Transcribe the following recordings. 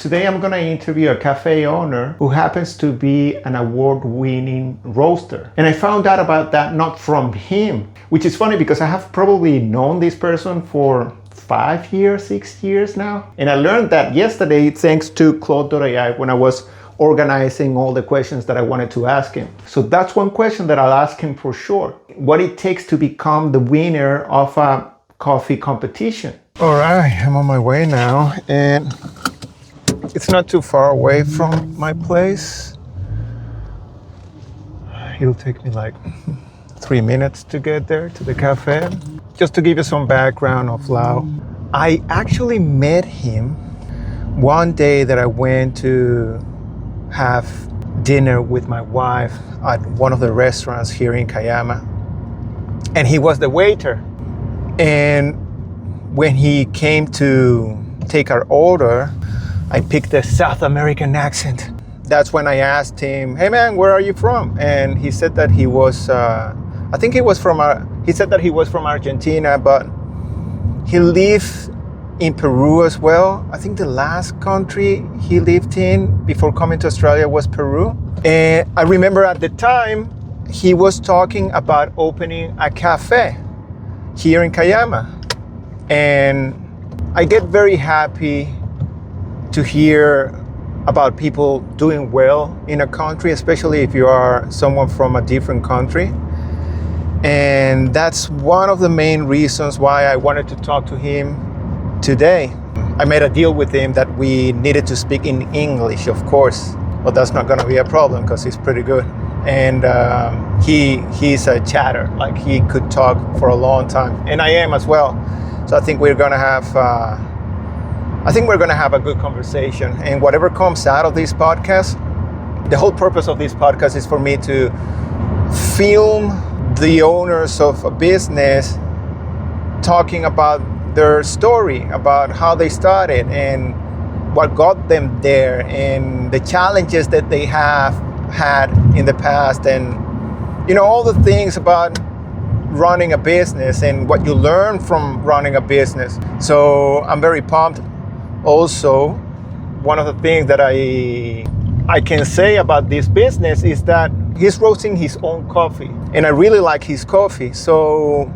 Today I'm going to interview a cafe owner who happens to be an award-winning roaster. And I found out about that not from him, which is funny because I have probably known this person for 5 years, 6 years now. And I learned that yesterday thanks to Claude.ai when I was organizing all the questions that I wanted to ask him. So that's one question that I'll ask him for sure. What it takes to become the winner of a coffee competition. All right, I'm on my way now and it's not too far away from my place. It'll take me like 3 minutes to get there to the cafe. Just to give you some background of Lau, I actually met him one day that I went to have dinner with my wife at one of the restaurants here in Kiama. And he was the waiter. And when he came to take our order, I picked a South American accent. That's when I asked him, "Hey man, where are you from?" And he said that he was, he said that he was from Argentina, but he lived in Peru as well. I think the last country he lived in before coming to Australia was Peru. And I remember at the time, he was talking about opening a cafe here in Kiama. And I get very happy to hear about people doing well in a country, especially if you are someone from a different country. And that's one of the main reasons why I wanted to talk to him today. I made a deal with him that we needed to speak in English, of course, but that's not gonna be a problem because he's pretty good. And he's a chatter, like he could talk for a long time, and I am as well. So I think we're gonna have a good conversation, and whatever comes out of this podcast, the whole purpose of this podcast is for me to film the owners of a business talking about their story, about how they started and what got them there and the challenges that they have had in the past, and all the things about running a business and what you learn from running a business. So I'm very pumped. Also, one of the things that I can say about this business is that he's roasting his own coffee, and I really like his coffee. So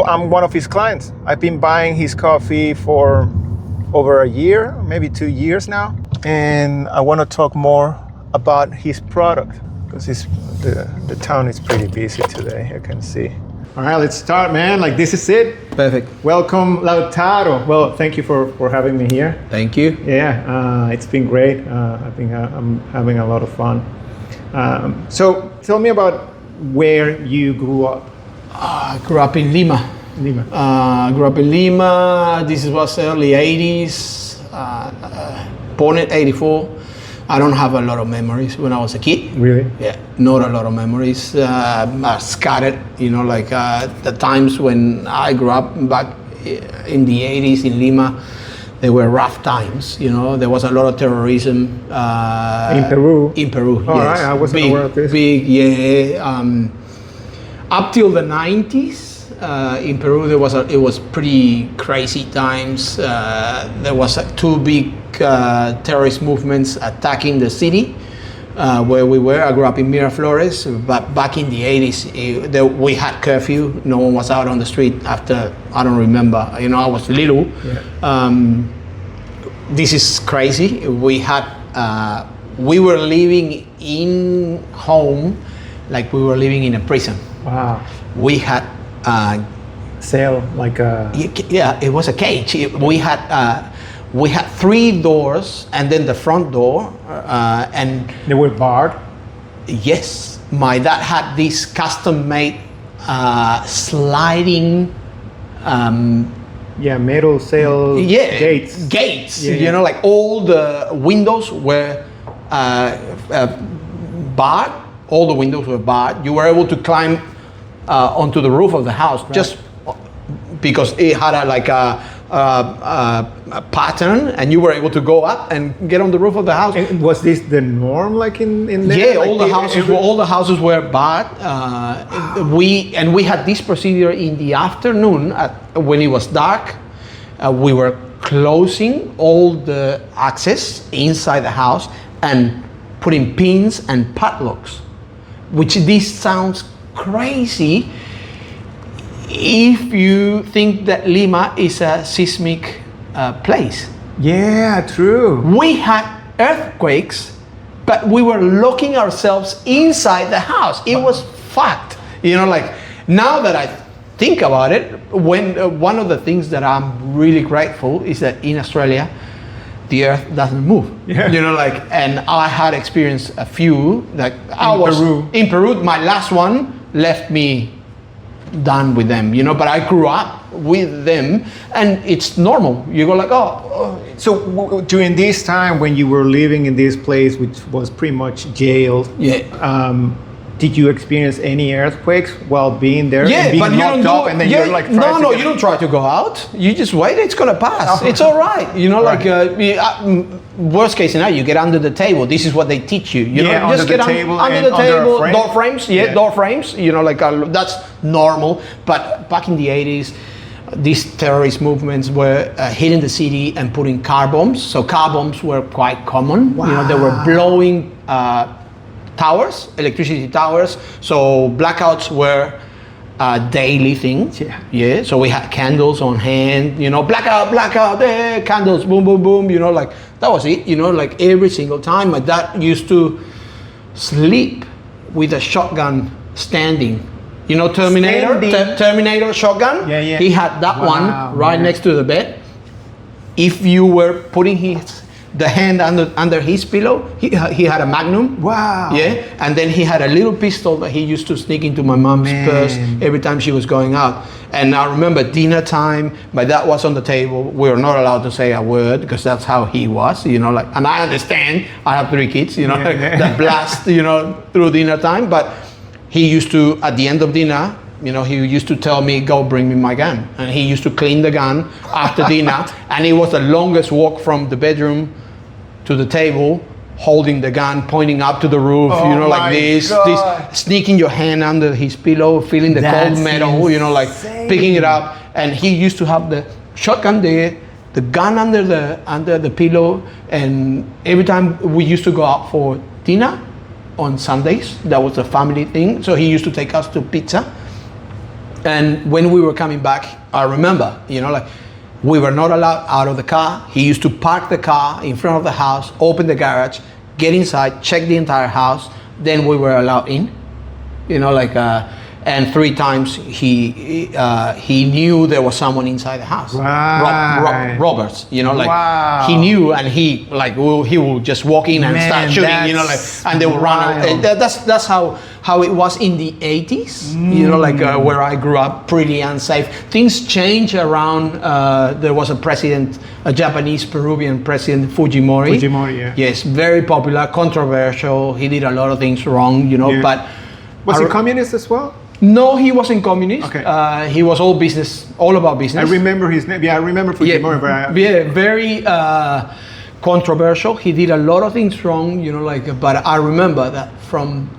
I'm one of his clients. I've been buying his coffee for over a year, maybe 2 years now, and I want to talk more about his product because the town is pretty busy today, I can see. All right, let's start, man. Like, this is it. Perfect. Welcome, Lautaro. Well, thank you for having me here. Thank you. Yeah, it's been great. I think I'm having a lot of fun. So tell me about where you grew up. I grew up in Lima. Grew up in Lima. This was early 80s. Born in 84. I don't have a lot of memories when I was a kid. Really? Yeah, not a lot of memories. Scattered, the times when I grew up back in the 80s in Lima, they were rough times. There was a lot of terrorism. In Peru? In Peru, yes. All right, I wasn't aware of this. Up till the 90s, in Peru, it was pretty crazy times. There was two big terrorist movements attacking the city where we were. I grew up in Miraflores, but back in the 80s, we had curfew. No one was out on the street after, I don't remember. I was little. Yeah. This is crazy. We were living in home like we were living in a prison. Wow. We had cell, like a... Yeah, it was a cage. We had 3 doors, and then the front door, and they were barred? Yes. My dad had this custom-made sliding... metal cell gates. Gates, like all the windows were barred. All the windows were barred. You were able to climb onto the roof of the house, right, just because it had a pattern, and you were able to go up and get on the roof of the house. And was this the norm, like in there? Yeah, all the houses were barred. We had this procedure in the afternoon when it was dark. We were closing all the access inside the house and putting pins and padlocks, which this sounds crazy if you think that Lima is a seismic place. Yeah, true. We had earthquakes, but we were locking ourselves inside the house. It was fact. You know, like now that I think about it, when one of the things that I'm really grateful is that in Australia, the earth doesn't move. Yeah. You know, like, and I had experienced a few. Like in Peru, my last one left me done with them. You know, but I grew up with them, and it's normal. You go like, oh. So during this time when you were living in this place, which was pretty much jail, did you experience any earthquakes while being there? Yeah, and being but you don't up, and then you're like, no, you don't try to go out. You just wait. It's gonna pass. It's all right. You know, like worst case scenario, you get under the table. This is what they teach you. You know, just get under the table. Door frames. Yeah, door frames. You know, like that's normal. But back in the 80s, these terrorist movements were hitting the city and putting car bombs. So car bombs were quite common. Wow. You know, they were blowing towers, electricity towers. So blackouts were a daily thing. Yeah. So we had candles on hand. You know, blackout, candles, boom, boom, boom. You know, like that was it. You know, like every single time. My dad used to sleep with a shotgun standing. You know, Terminator shotgun? Yeah. He had that one right next to the bed. If you were putting the hand under his pillow, he had a Magnum. Wow. Yeah. And then he had a little pistol that he used to sneak into my mom's purse every time she was going out. And I remember dinner time, my dad was on the table. We were not allowed to say a word because that's how he was, you know, like, and I understand, I have 3 kids, you know, that blast, you know, through dinner time. But he used to, at the end of dinner, you know, he used to tell me, go bring me my gun. And he used to clean the gun after dinner. And it was the longest walk from the bedroom to the table, holding the gun, pointing up to the roof, you know, like this, sneaking your hand under his pillow, feeling the cold metal, you know, like picking it up. And he used to have the shotgun there, the gun under the pillow. And every time we used to go out for dinner on Sundays, that was a family thing. So he used to take us to pizza. And when we were coming back, I remember, you know, like we were not allowed out of the car. He used to park the car in front of the house, open the garage, get inside, check the entire house. Then we were allowed in, you know, like, and 3 times he knew there was someone inside the house. Right. Robbers, you know, like he knew, and he will just walk in and start shooting, you know, like, and they will run away. That's how it was in the 80s, you know, like where I grew up, pretty unsafe. Things change around. There was a Japanese Peruvian president, Fujimori. Yeah. Yes, very popular, controversial. He did a lot of things wrong, you know, but was he communist as well? No, he wasn't communist. Okay. He was all about business. I remember his name. Yeah, I remember Fujimori. Very controversial. He did a lot of things wrong, you know, like. But I remember that from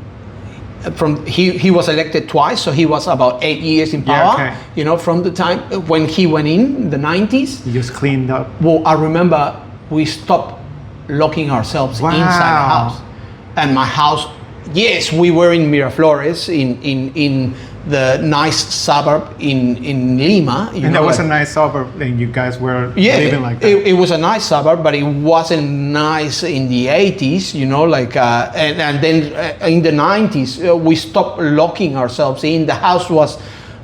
he was elected twice, so he was about 8 years in power. Yeah, okay. You know, from the time when he went in the 90s. He just cleaned up. Well, I remember we stopped locking ourselves inside the house, and my house. Yes, we were in Miraflores, in the nice suburb in Lima. And that was a nice suburb, and you guys were living like that. It was a nice suburb, but it wasn't nice in the 80s, you know, like, and then in the 90s, we stopped locking ourselves in. The house was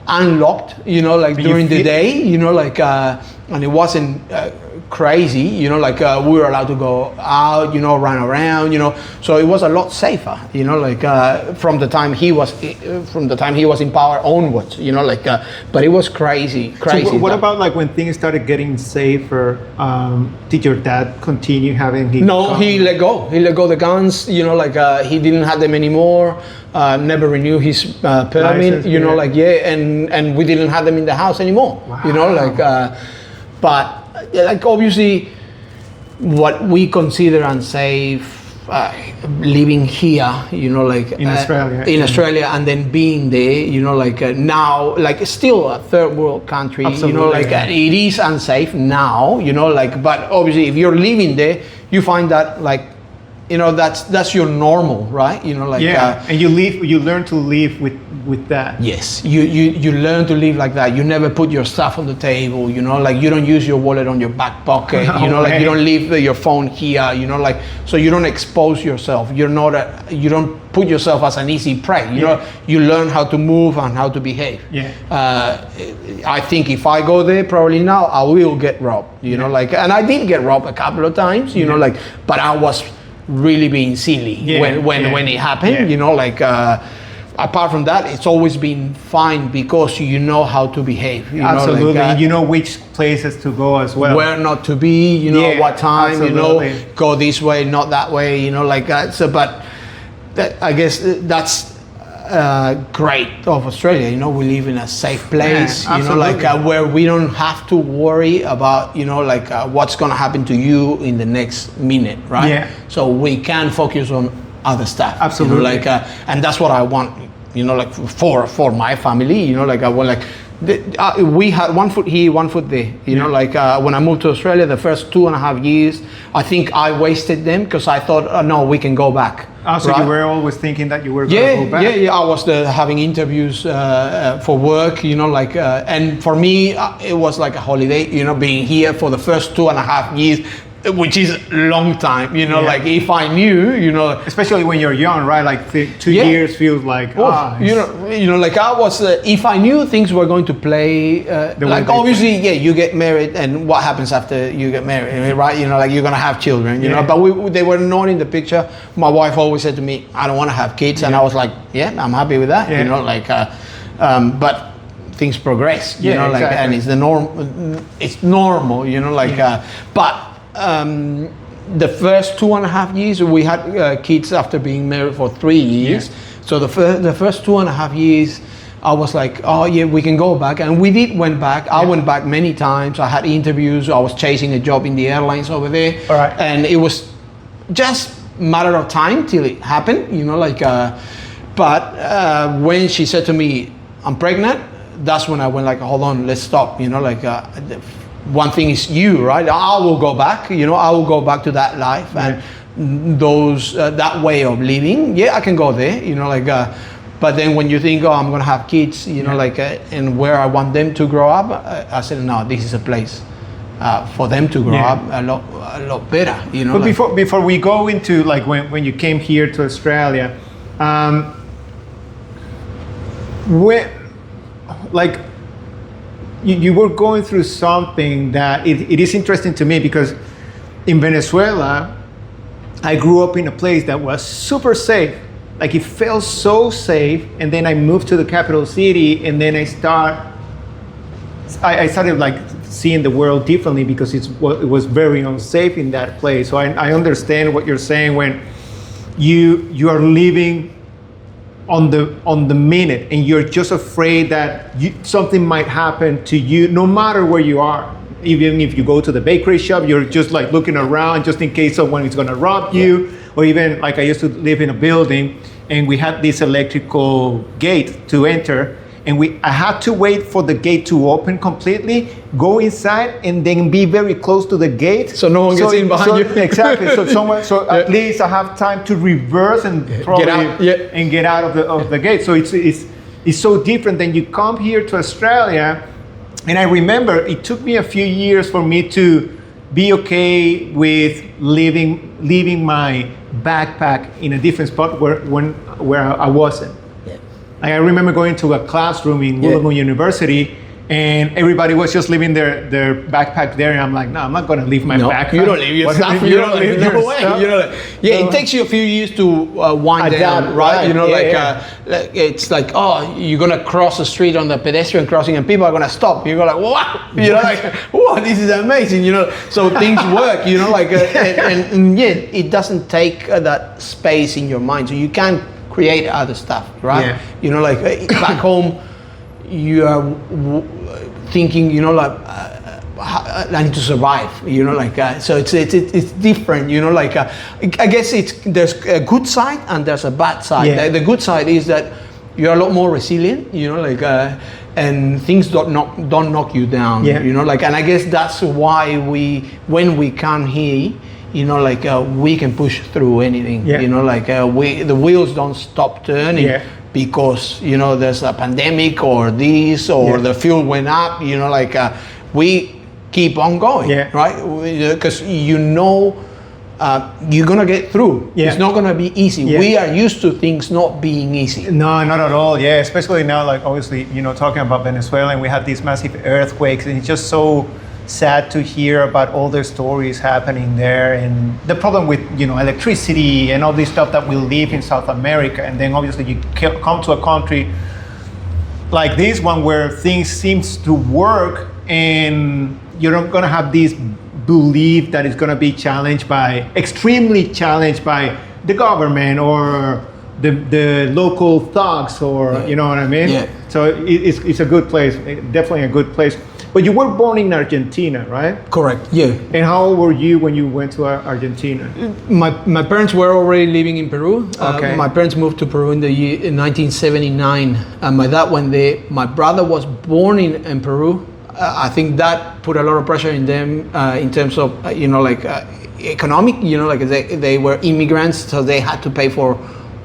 unlocked, you know, like during the day, you know, like, and it wasn't crazy, you know, like we were allowed to go out, you know, run around, you know, so it was a lot safer, you know, like from the time he was in power onwards, you know, like, but it was crazy. So what about like when things started getting safer? Did your dad continue having? He let go the guns, you know, like he didn't have them anymore. Never renewed his permit, license, you know, like and we didn't have them in the house anymore, you know, like, but like obviously what we consider unsafe living here, you know, like In Australia. in Australia, and then being there, you know, like now, like it's still a third world country, Absolutely, you know, like yeah. it is unsafe now, you know, like, but obviously if you're living there, you find that like, you know, that's your normal, right? You know, like and you learn to live with that. yes, you learn to live like that. You never put your stuff on the table, you know, like you don't use your wallet on your back pocket, you know, like you don't leave your phone here, you know, like, so you don't expose yourself. You don't put yourself as an easy prey, you know, you learn how to move and how to behave. I think if I go there, probably now I will get robbed, you know, like, and I did get robbed a couple of times, you know, like, but I was really being silly when it happened, you know, like, apart from that, it's always been fine because you know how to behave. You Absolutely, know, like, you know which places to go as well. where not to be, you know, what time, absolutely. you know, go this way, not that way, you know, like that. So, but I guess that's great of Australia. You know, we live in a safe place, you know, like where we don't have to worry about, you know, like what's going to happen to you in the next minute, right? Yeah. So we can focus on other stuff. Absolutely. You know, like, and that's what I want, you know, like for my family, you know, like I want, like, we had 1 foot here, 1 foot there, you know, like when I moved to Australia, the first 2.5 years, I think I wasted them because I thought, oh, no, we can go back. So right? you were always thinking that you were going to go back? Yeah. I was having interviews for work, you know, like, and for me, it was like a holiday, you know, being here for the first 2.5 years, which is a long time, you know, like if I knew, you know, especially when you're young, right? Like 2 years feels like, you know, like I was, if I knew things were going to play, like obviously, you get married, and what happens after you get married, right? You know, like you're gonna have children, you know, but they were not in the picture. My wife always said to me, I don't want to have kids, and I was like, I'm happy with that, you know, like, but things progress, you know, like, and it's the norm, it's normal, you know, like, but. The first 2.5 years, we had kids after being married for 3 years. So the first 2.5 years, I was like, oh yeah, we can go back, and we went back. I went back many times. I had interviews. I was chasing a job in the airlines over there, and it was just a matter of time till it happened. You know, like, but when she said to me, "I'm pregnant," that's when I went like, hold on, let's stop. You know, like. One thing is you, right? I will go back, you know, I will go back to that life and those, that way of living. Yeah, I can go there, you know, like, but then when you think, oh, I'm going to have kids, you know, like, and where I want them to grow up, I said, no, this is a place for them to grow up a lot better, you know. But like, before we go into like when you came here to Australia, when, like, you were going through something that it is interesting to me, because in Venezuela, I grew up in a place that was super safe. Like it felt so safe, and then I moved to the capital city, and then I started like seeing the world differently because it was very unsafe in that place. So I understand what you're saying when you are living on the minute, and you're just afraid that something might happen to you no matter where you are. Even if you go to the bakery shop, you're just like looking around just in case someone is going to rob you. Or even like I used to live in a building, and we had this electrical gate to enter, and I had to wait for the gate to open completely, go inside, and then be very close to the gate. So no one gets in behind you. Exactly. So at least I have time to reverse and get out of the gate. So it's so different. Then you come here to Australia, and I remember it took me a few years for me to be okay with leaving my backpack in a different spot where I wasn't. I remember going to a classroom in Wollongong University, and everybody was just leaving their backpack there, and I'm like, no, I'm not going to leave my backpack. You don't leave your stuff. You don't leave your stuff. You know, it takes you a few years to wind down, right? You know, it's like, oh, you're going to cross the street on the pedestrian crossing, and people are going to stop. You go like, what? You know, like, wow, this is amazing. You know, so things work. You know, like, and it doesn't take that space in your mind, so you can create other stuff, right? You know, like back home, you are thinking, you know, like I need to survive, you know, like so it's different, you know, like I guess there's a good side and there's a bad side. Yeah. The good side is that you're a lot more resilient, you know, like and things don't knock you down, Yeah. you know, like, and I guess that's why when we come here, you know, like we can push through anything, Yeah. you know, like the wheels don't stop turning. Yeah. Because, you know, there's a pandemic or this or Yeah. the fuel went up, you know, like we keep on going, Yeah. right? Because you know you're gonna get through. Yeah. It's not gonna be easy. Yeah. We are used to things not being easy. No, not at all. Yeah, especially now, like obviously, you know, talking about Venezuela, and we had these massive earthquakes, and it's just so sad to hear about all the stories happening there, and the problem with, you know, electricity and all this stuff that we live in South America, and then obviously you come to a country like this one where things seems to work, and you're not gonna have this belief that it's gonna be extremely challenged by the government or the local thugs, or you know what I mean? Yeah. So it's a good place, definitely a good place. But you were born in Argentina, right? Correct. Yeah. And how old were you when you went to Argentina? My parents were already living in Peru. Okay. My parents moved to Peru in 1979. My dad went there. My brother was born in Peru. I think that put a lot of pressure in them in terms of, you know, like economic, you know, like they were immigrants, so they had to pay for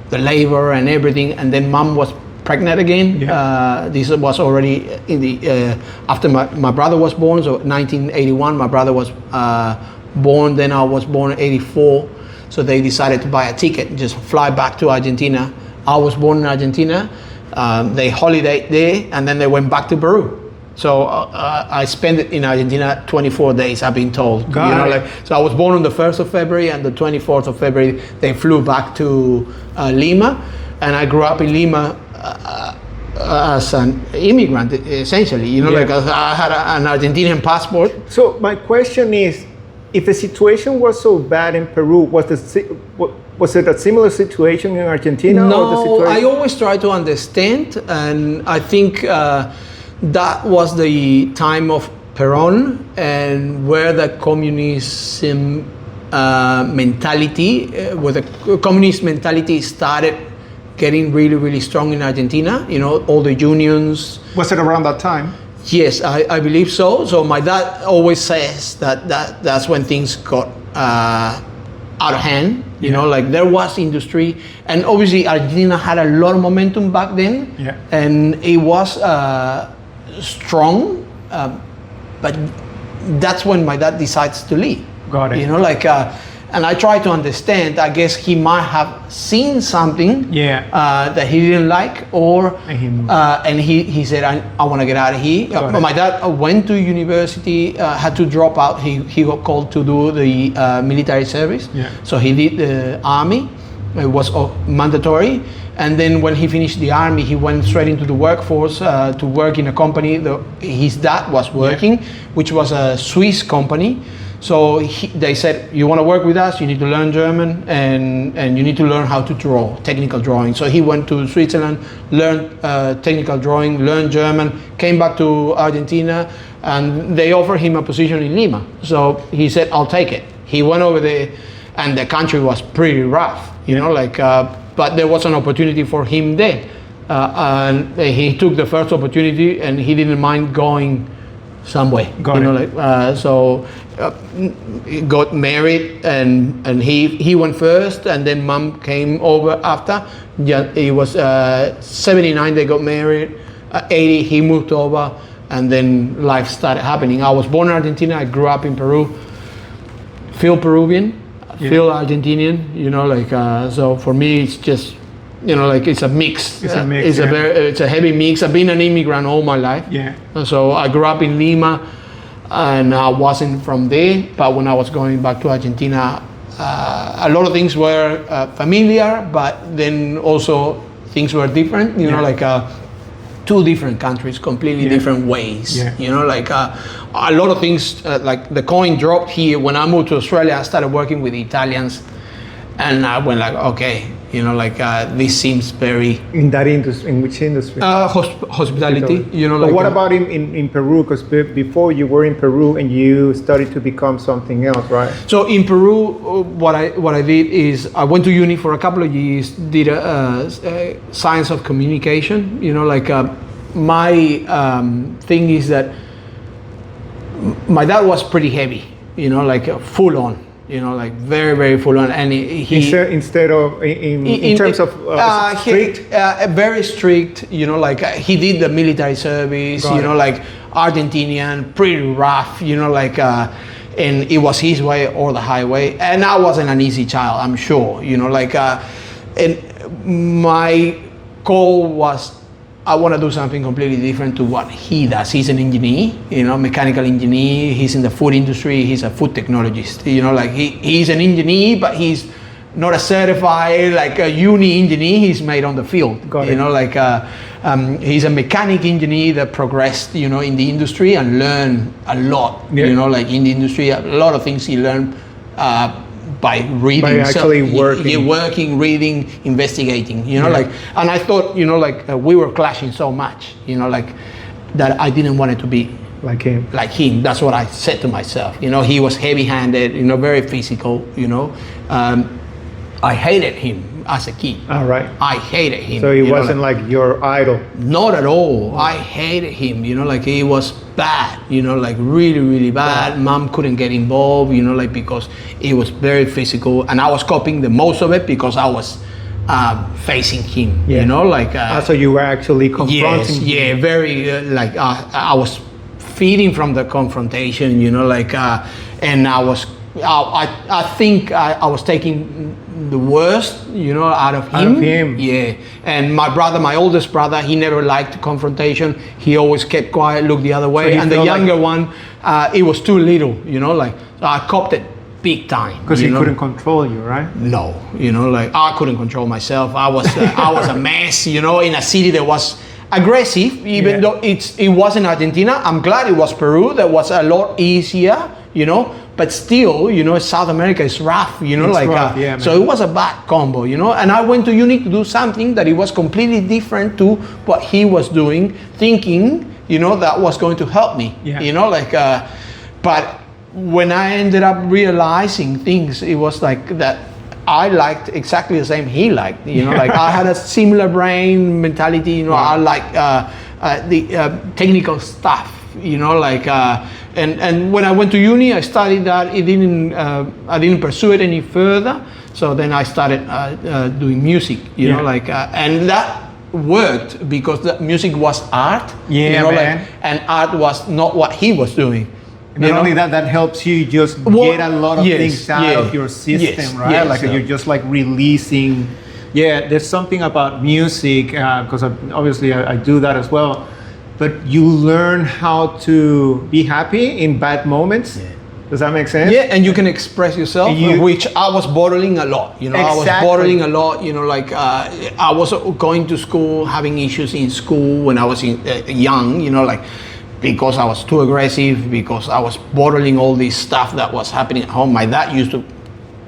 the labor and everything. And then mom was pregnant again. Yeah. This was already in the after my brother was born, so 1981 my brother was born. Then I was born in 84, so they decided to buy a ticket and just fly back to Argentina. I was born in Argentina. They holidayed there, and then they went back to Peru. So I spent it in Argentina 24 days, I've been told. Got you know, it. like, so I was born on the 1st of February, and the 24th of February they flew back to Lima, and I grew up in Lima as an immigrant, essentially. You know, Yeah. like I had an Argentinian passport. So my question is, if the situation was so bad in Peru, was it a similar situation in Argentina? Or the No, situation? I always try to understand, and I think that was the time of Peron, and where the communism mentality, where the communist mentality started getting really, really strong in Argentina. You know, all the unions. Was it around that time? Yes, I believe so. So my dad always says that's when things got out of hand. You know, like there was industry, and obviously Argentina had a lot of momentum back then. Yeah. And it was strong, but that's when my dad decides to leave. Got it. You know, like, and I try to understand. I guess he might have seen something that he didn't like, or and he said, I want to get out of here. My dad went to university, had to drop out. He got called to do the military service. Yeah. So he did the army. It was mandatory. And then when he finished the army, he went straight into the workforce to work in a company that his dad was working, which was a Swiss company. So they said, you want to work with us, you need to learn German, and you need to learn how to draw, technical drawing. So he went to Switzerland, learned technical drawing, learned German, came back to Argentina, and they offered him a position in Lima. So he said, I'll take it. He went over there, and the country was pretty rough, you know, like, but there was an opportunity for him there. And he took the first opportunity, and he didn't mind going somewhere. So he got married, and he went first, and then mom came over after. Yeah, it was 79 they got married. 80 he moved over, and then life started happening. I was born in Argentina. I grew up in Peru. Feel Peruvian, feel Argentinian. You know, like so for me it's just, you know, like it's a mix. It's a mix. It's a heavy mix. I've been an immigrant all my life. Yeah. So I grew up in Lima, and I wasn't from there. But when I was going back to Argentina, a lot of things were familiar, but then also things were different. You know, like two different countries, completely different ways. Yeah. You know, like a lot of things. Like the coin dropped here when I moved to Australia. I started working with Italians. And I went like, okay, you know, like this seems very In that industry, in which industry? hospitality. You know, But like what about in Peru? Because before you were in Peru and you started to become something else, right? So in Peru, what I did is I went to uni for a couple of years, did a science of communication. You know, like my thing is that my dad was pretty heavy. You know, like full on. You know, like very, very full on, and Instead of in terms of strict, very strict. You know, like he did the military service. Got you know, it. like Argentinian, pretty rough. You know, like and it was his way or the highway. And I wasn't an easy child, I'm sure. You know, like and my goal was, I want to do something completely different to what he does. He's an engineer, you know, mechanical engineer. He's in the food industry. He's a food technologist. You know, like he's an engineer, but he's not a certified like a uni engineer. He's made on the field. Got you it. know, like he's a mechanic engineer that progressed, you know, in the industry and learned a lot. Yeah. You know, like in the industry, a lot of things he learned. By reading, By actually working. working, reading, investigating, you know, Yeah. like, and I thought, you know, like we were clashing so much, you know, like that I didn't want it to be like him. like him. That's what I said to myself. You know, he was heavy-handed, you know, very physical, you know. I hated him as a kid. All right. I hated him. So he you know, wasn't like your idol. not at all. I hated him, you know, like he was bad, you know, like really, really bad. Mom couldn't get involved, you know, like because it was very physical, and I was copying the most of it because I was facing him, Yeah. you know, like. So you were actually Yes, confronting him. yeah, very like I was feeding from the confrontation, you know, like, and I think I was taking the worst, you know, out of him. Yeah, and my brother, my oldest brother, he never liked confrontation. He always kept quiet, looked the other way. he And the felt younger like- one, it was too little, you know, like so I copped it big time. Because he you know? couldn't control you, right? No, you know, like I couldn't control myself. I was a mess, you know, in a city that was aggressive, even Yeah. though it wasn't Argentina. I'm glad it was Peru. That was a lot easier, you know. But still, you know, South America is rough, you know, It's like rough, yeah, so man. it was a bad combo, you know. And I went to uni to do something that it was completely different to what he was doing, thinking, you know, that was going to help me, Yeah. you know, like. But when I ended up realizing things, it was like that I liked exactly the same he liked. You know, like I had a similar brain mentality. You know, I like the technical stuff. You know, like and when I went to uni, I studied that. I didn't pursue it any further. So then I started doing music. You know, Yeah. like and that worked because the music was art. Yeah, you know, man. like, and art was not what he was doing. Not You know? only that helps you just Well, get a lot of yes, things out yeah, of your system, yes, right? yes, Like so- you're just like releasing. Yeah, there's something about music because obviously I do that as well. But you learn how to be happy in bad moments. Yeah. Does that make sense? Yeah, and you can express yourself, And you- which I was bottling a lot. You know, I was Exactly. bottling a lot. You know, like I was going to school, having issues in school when I was young. You know, like because I was too aggressive, because I was bottling all this stuff that was happening at home. My dad used to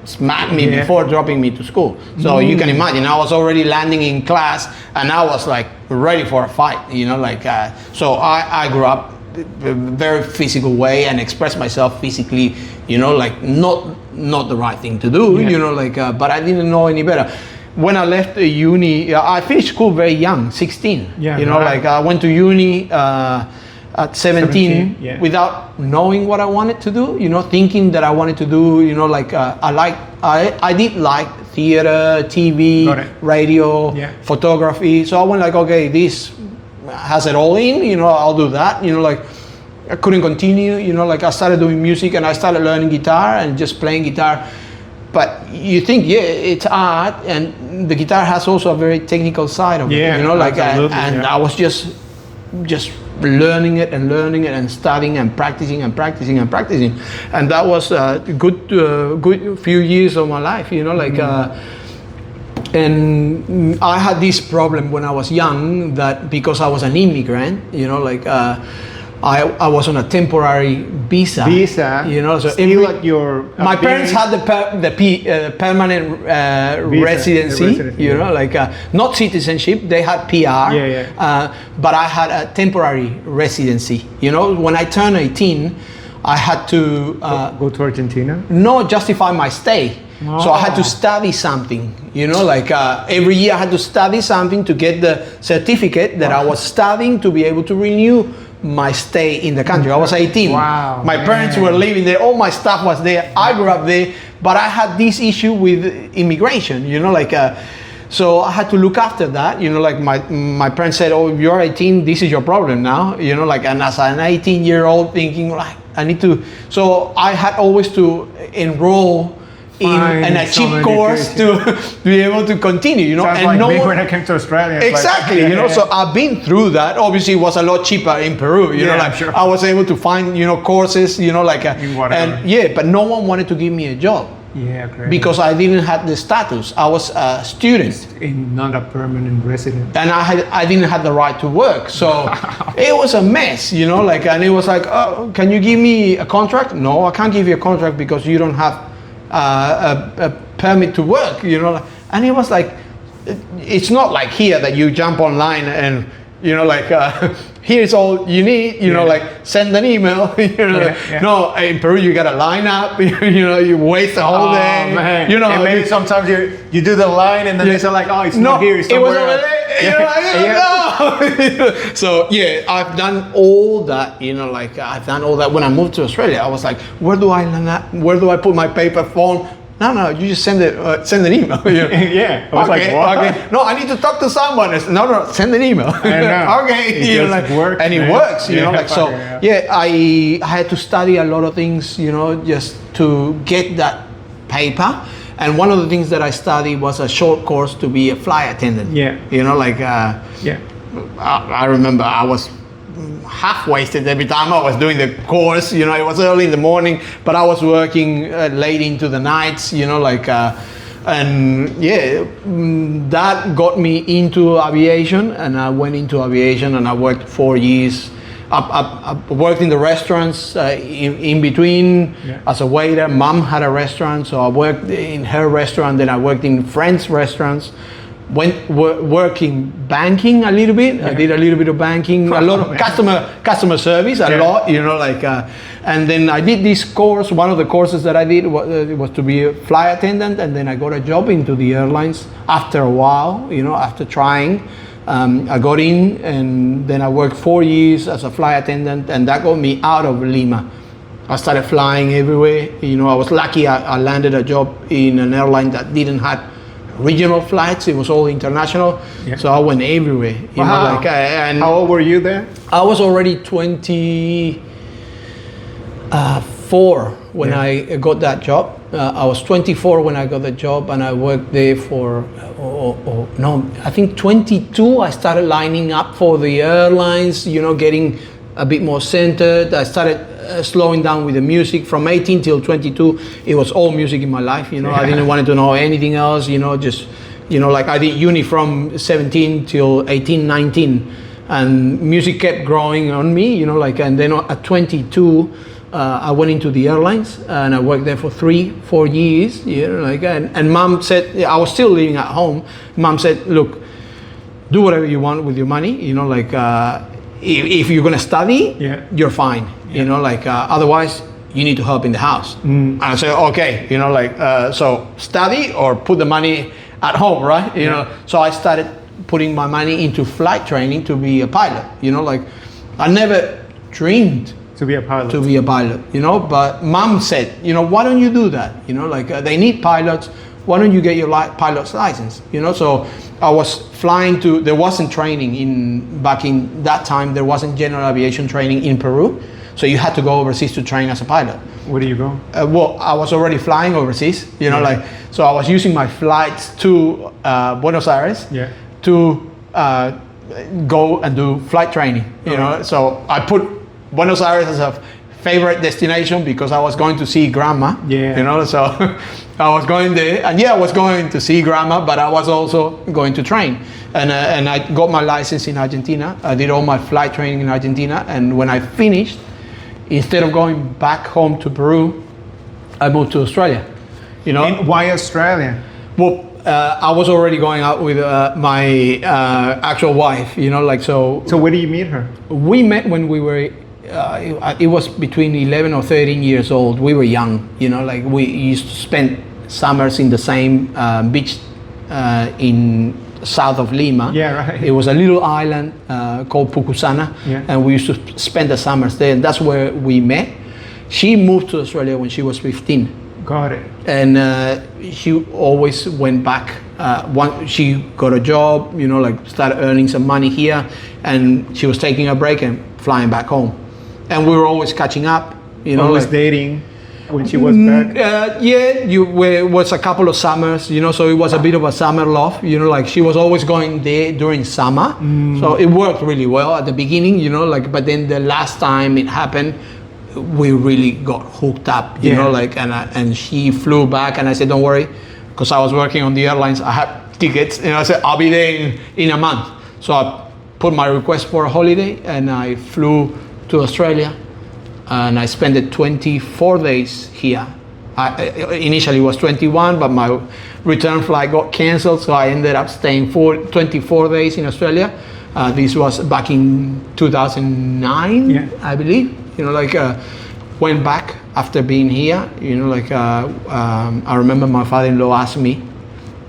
smack me Yeah. before dropping me to school. So you can imagine, I was already landing in class, and I was like ready for a fight. You know, like so I grew up a very physical way and express myself physically, you know, like not the right thing to do, Yeah. you know, like but I didn't know any better. When I left the uni, I finished school very young, 16. Yeah, you know, right. like I went to uni at 17 yeah. without knowing what I wanted to do, you know, thinking that I wanted to do, you know, like I did like theater, TV, Got it. radio, Yeah. photography. So I went like, okay, this has it all in, you know, I'll do that. You know, like I couldn't continue, you know, like I started doing music and I started learning guitar and just playing guitar. But you think, yeah, it's art, and the guitar has also a very technical side of Yeah, it, you know, like absolutely, and yeah. I was just learning it and studying and practicing, and that was a good few years of my life, you know, like. And I had this problem when I was young, that because I was an immigrant, you know, like I was on a temporary visa. You know, so still at your. My parents had the permanent residency. You know, like not citizenship. They had PR. But I had a temporary residency. You know, when I turned 18, I had to go to Argentina. No, justify my stay. So I had to study something, you know, like every year I had to study something to get the certificate that I was studying to be able to renew my stay in the country. I was 18. Wow. My parents were living there. All my stuff was there. I grew up there, but I had this issue with immigration, you know, like, so I had to look after that, you know, like my parents said, oh, you're 18, this is your problem now, you know, like, and as an 18-year-old thinking, like, I need to, so I had always to enroll in a cheap course to be able to continue, you know. Sounds and like me when I came to Australia. Exactly, you know. So I've been through that. Obviously, it was a lot cheaper in Peru, you know. Like I was able to find, you know, courses, you know, like and but no one wanted to give me a job. Yeah, great. Because I didn't have the status. I was a student, not a permanent resident, and I didn't have the right to work. So it was a mess, you know. Like, and it was like, oh, can you give me a contract? No, I can't give you a contract because you don't have a permit to work, you know. And it was like, it's not like here that you jump online and, you know, like here's all you need, you know, like send an email. You know, no, in Peru you gotta line up. You know, you wait the whole day. Man. You know, and maybe sometimes you do the line and then they say like, oh, it's not here, it's somewhere else. You know, no. So yeah, I've done all that. You know, like I've done all that. When I moved to Australia, I was like, where do I learn that? Where do I put my paper phone? No, you just send an email. You know? Yeah. I was okay, like, what? Okay. No, I need to talk to someone. No, send an email. Okay. It you know, like, works, and man. it works. You know, like so. Yeah. I had to study a lot of things. You know, just to get that paper. And one of the things that I studied was a short course to be a flight attendant. Yeah. You know, like I remember I was half wasted every time I was doing the course. You know, it was early in the morning, but I was working late into the nights. You know, like and yeah, that got me into aviation, and I went into aviation, and I worked 4 years. I worked in the restaurants in between as a waiter. Mom had a restaurant, so I worked in her restaurant. Then I worked in friends' restaurants. Went working banking a little bit. I did a little bit of banking, a lot of customer service, a lot. You know, like and then I did this course. One of the courses that I did was to be a flight attendant, and then I got a job into the airlines after a while. You know, after trying. I got in, and then I worked 4 years as a flight attendant, and that got me out of Lima. I started flying everywhere. You know, I was lucky. I landed a job in an airline that didn't have regional flights. It was all international. Yeah. So I went everywhere. You know, like, and how old were you then? I was already 24 when I got that job. I was 24 when I got the job, and I worked there for, I think 22. I started lining up for the airlines, you know, getting a bit more centered. I started slowing down with the music. From 18 till 22, it was all music in my life, you know. I didn't want to know anything else, you know, just, you know, like I did uni from 17 till 18, 19, and music kept growing on me, you know, like, and then at 22, I went into the airlines, and I worked there for 3-4 years, you know, like, and Mom said, I was still living at home. Mom said, look, do whatever you want with your money, you know, like, if you're gonna study, you're fine, you know, like, otherwise you need to help in the house. And I said, okay, you know, like, so study or put the money at home, right? You know, so I started putting my money into flight training to be a pilot, you know, like, I never dreamed to be a pilot, you know, but Mom said, you know, why don't you do that? You know, like, they need pilots. Why don't you get your pilot's license? You know, so I was flying there wasn't training back in that time, there wasn't general aviation training in Peru. So you had to go overseas to train as a pilot. Where do you go? Well, I was already flying overseas, you know, like, so I was using my flights to Buenos Aires to go and do flight training, you know. So I put Buenos Aires as a favorite destination because I was going to see grandma. Yeah. You know, so I was going there, and I was going to see grandma, but I was also going to train. And I got my license in Argentina. I did all my flight training in Argentina, and when I finished, instead of going back home to Peru, I moved to Australia. You know. And why Australia? Well, I was already going out with my actual wife, you know, like so. So where do you meet her? We met when we were, it was between 11 or 13 years old. We were young, you know, like we used to spend summers in the same beach in south of Lima. Yeah, right. It was a little island called Pucusana, and we used to spend the summers there. And that's where we met. She moved to Australia when she was 15. Got it. And she always went back. She got a job, you know, like started earning some money here, and she was taking a break and flying back home. And we were always catching up, you know. Always like, dating when she was back? It was a couple of summers, you know, so it was a bit of a summer love, you know, like she was always going there during summer. So it worked really well at the beginning, you know, like, but then the last time it happened, we really got hooked up, you know, like, and she flew back, and I said, don't worry, because I was working on the airlines, I had tickets, and I said, I'll be there in a month. So I put my request for a holiday, and I flew to Australia, and I spent 24 days here. Initially was 21, but my return flight got canceled, so I ended up staying 24 days in Australia. This was back in 2009, I believe. You know, like went back after being here. You know, like I remember my father-in-law asked me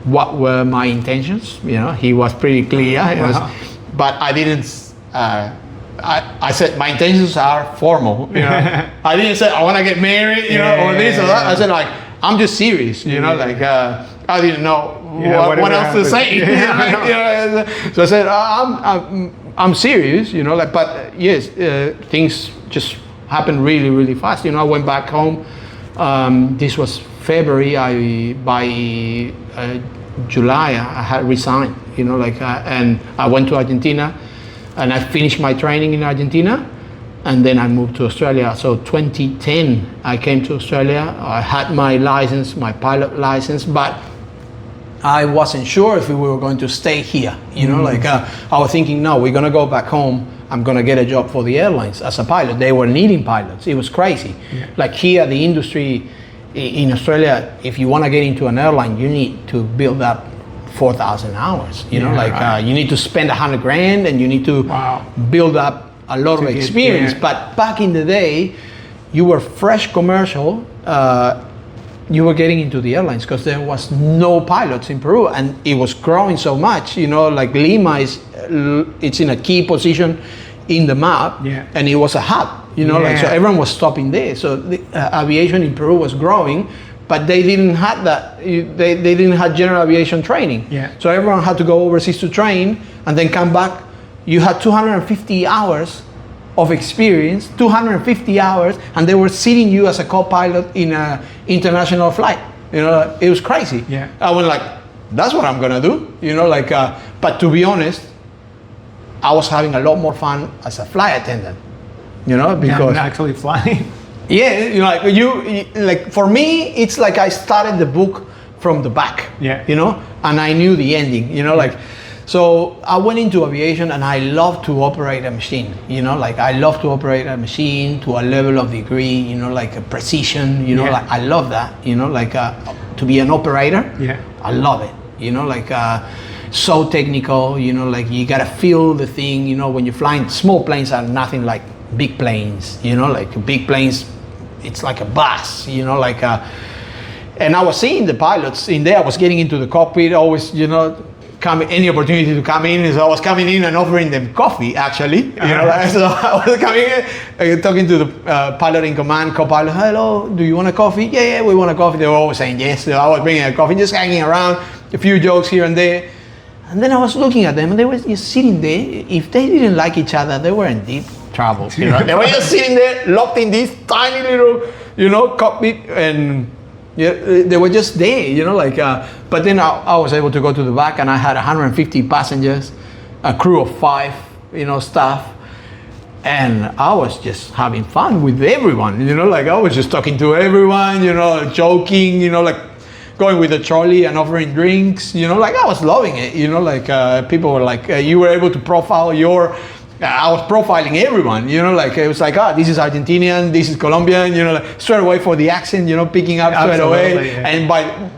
what were my intentions. You know, he was pretty clear. But I didn't. I said my intentions are formal. You know, I didn't say I want to get married. You know, or this or that. I said like I'm just serious. You know, like I didn't know what else to say. So I said I'm serious. You know, like but yes, things just happened really, really fast. You know, I went back home. This was February. By July, I had resigned. You know, like, and I went to Argentina, and I finished my training in Argentina, and then I moved to Australia. So 2010, I came to Australia. I had my license, my pilot license, but I wasn't sure if we were going to stay here. You know, like I was thinking, no, we're gonna go back home. I'm gonna get a job for the airlines as a pilot. They were needing pilots. It was crazy. Like here, the industry in Australia, if you want to get into an airline, you need to build up 4,000 hours. You know, like you need to spend $100,000, and you need to build up a lot of experience. But back in the day, you were fresh commercial. You were getting into the airlines because there was no pilots in Peru, and it was growing so much. You know, like Lima it's in a key position in the map, and it was a hub. You know, like so everyone was stopping there. So the aviation in Peru was growing, but they didn't have that. They didn't have general aviation training. So everyone had to go overseas to train and then come back. You had 250 hours of experience, 250 hours, and they were seating you as a co-pilot in an international flight. You know, it was crazy. I went like, that's what I'm gonna do. You know, like, but to be honest, I was having a lot more fun as a flight attendant. You know, because actually flying. You know, like you like for me, it's like I started the book from the back. You know, and I knew the ending. You know, like. So I went into aviation, and I love to operate a machine, you know, like I love to operate a machine to a level of degree, you know, like a precision, you know, like I love that, you know, like to be an operator, I love it, you know, like so technical, you know, like you gotta feel the thing, you know, when you're flying, small planes are nothing like big planes, you know, like big planes, it's like a bus, you know, like and I was seeing the pilots in there, I was getting into the cockpit, always, you know, any opportunity to come in, so I was coming in and offering them coffee, actually. You know, like, so I was coming in, talking to the pilot in command, co-pilot, hello, do you want a coffee? Yeah, we want a coffee. They were always saying yes. So I was bringing a coffee, just hanging around, a few jokes here and there. And then I was looking at them, and they were just sitting there. If they didn't like each other, they were in deep trouble. You know? They were just sitting there, locked in this tiny little, you know, cockpit, and they were just there, you know, like, but then I was able to go to the back, and I had 150 passengers, a crew of 5, you know, staff. And I was just having fun with everyone, like I was just talking to everyone, joking, like going with the trolley and offering drinks, like I was loving it, like people were like, you were able to profile I was profiling everyone, like it was like, this is Argentinian, this is Colombian, like straight away for the accent, picking up straight away, yeah. And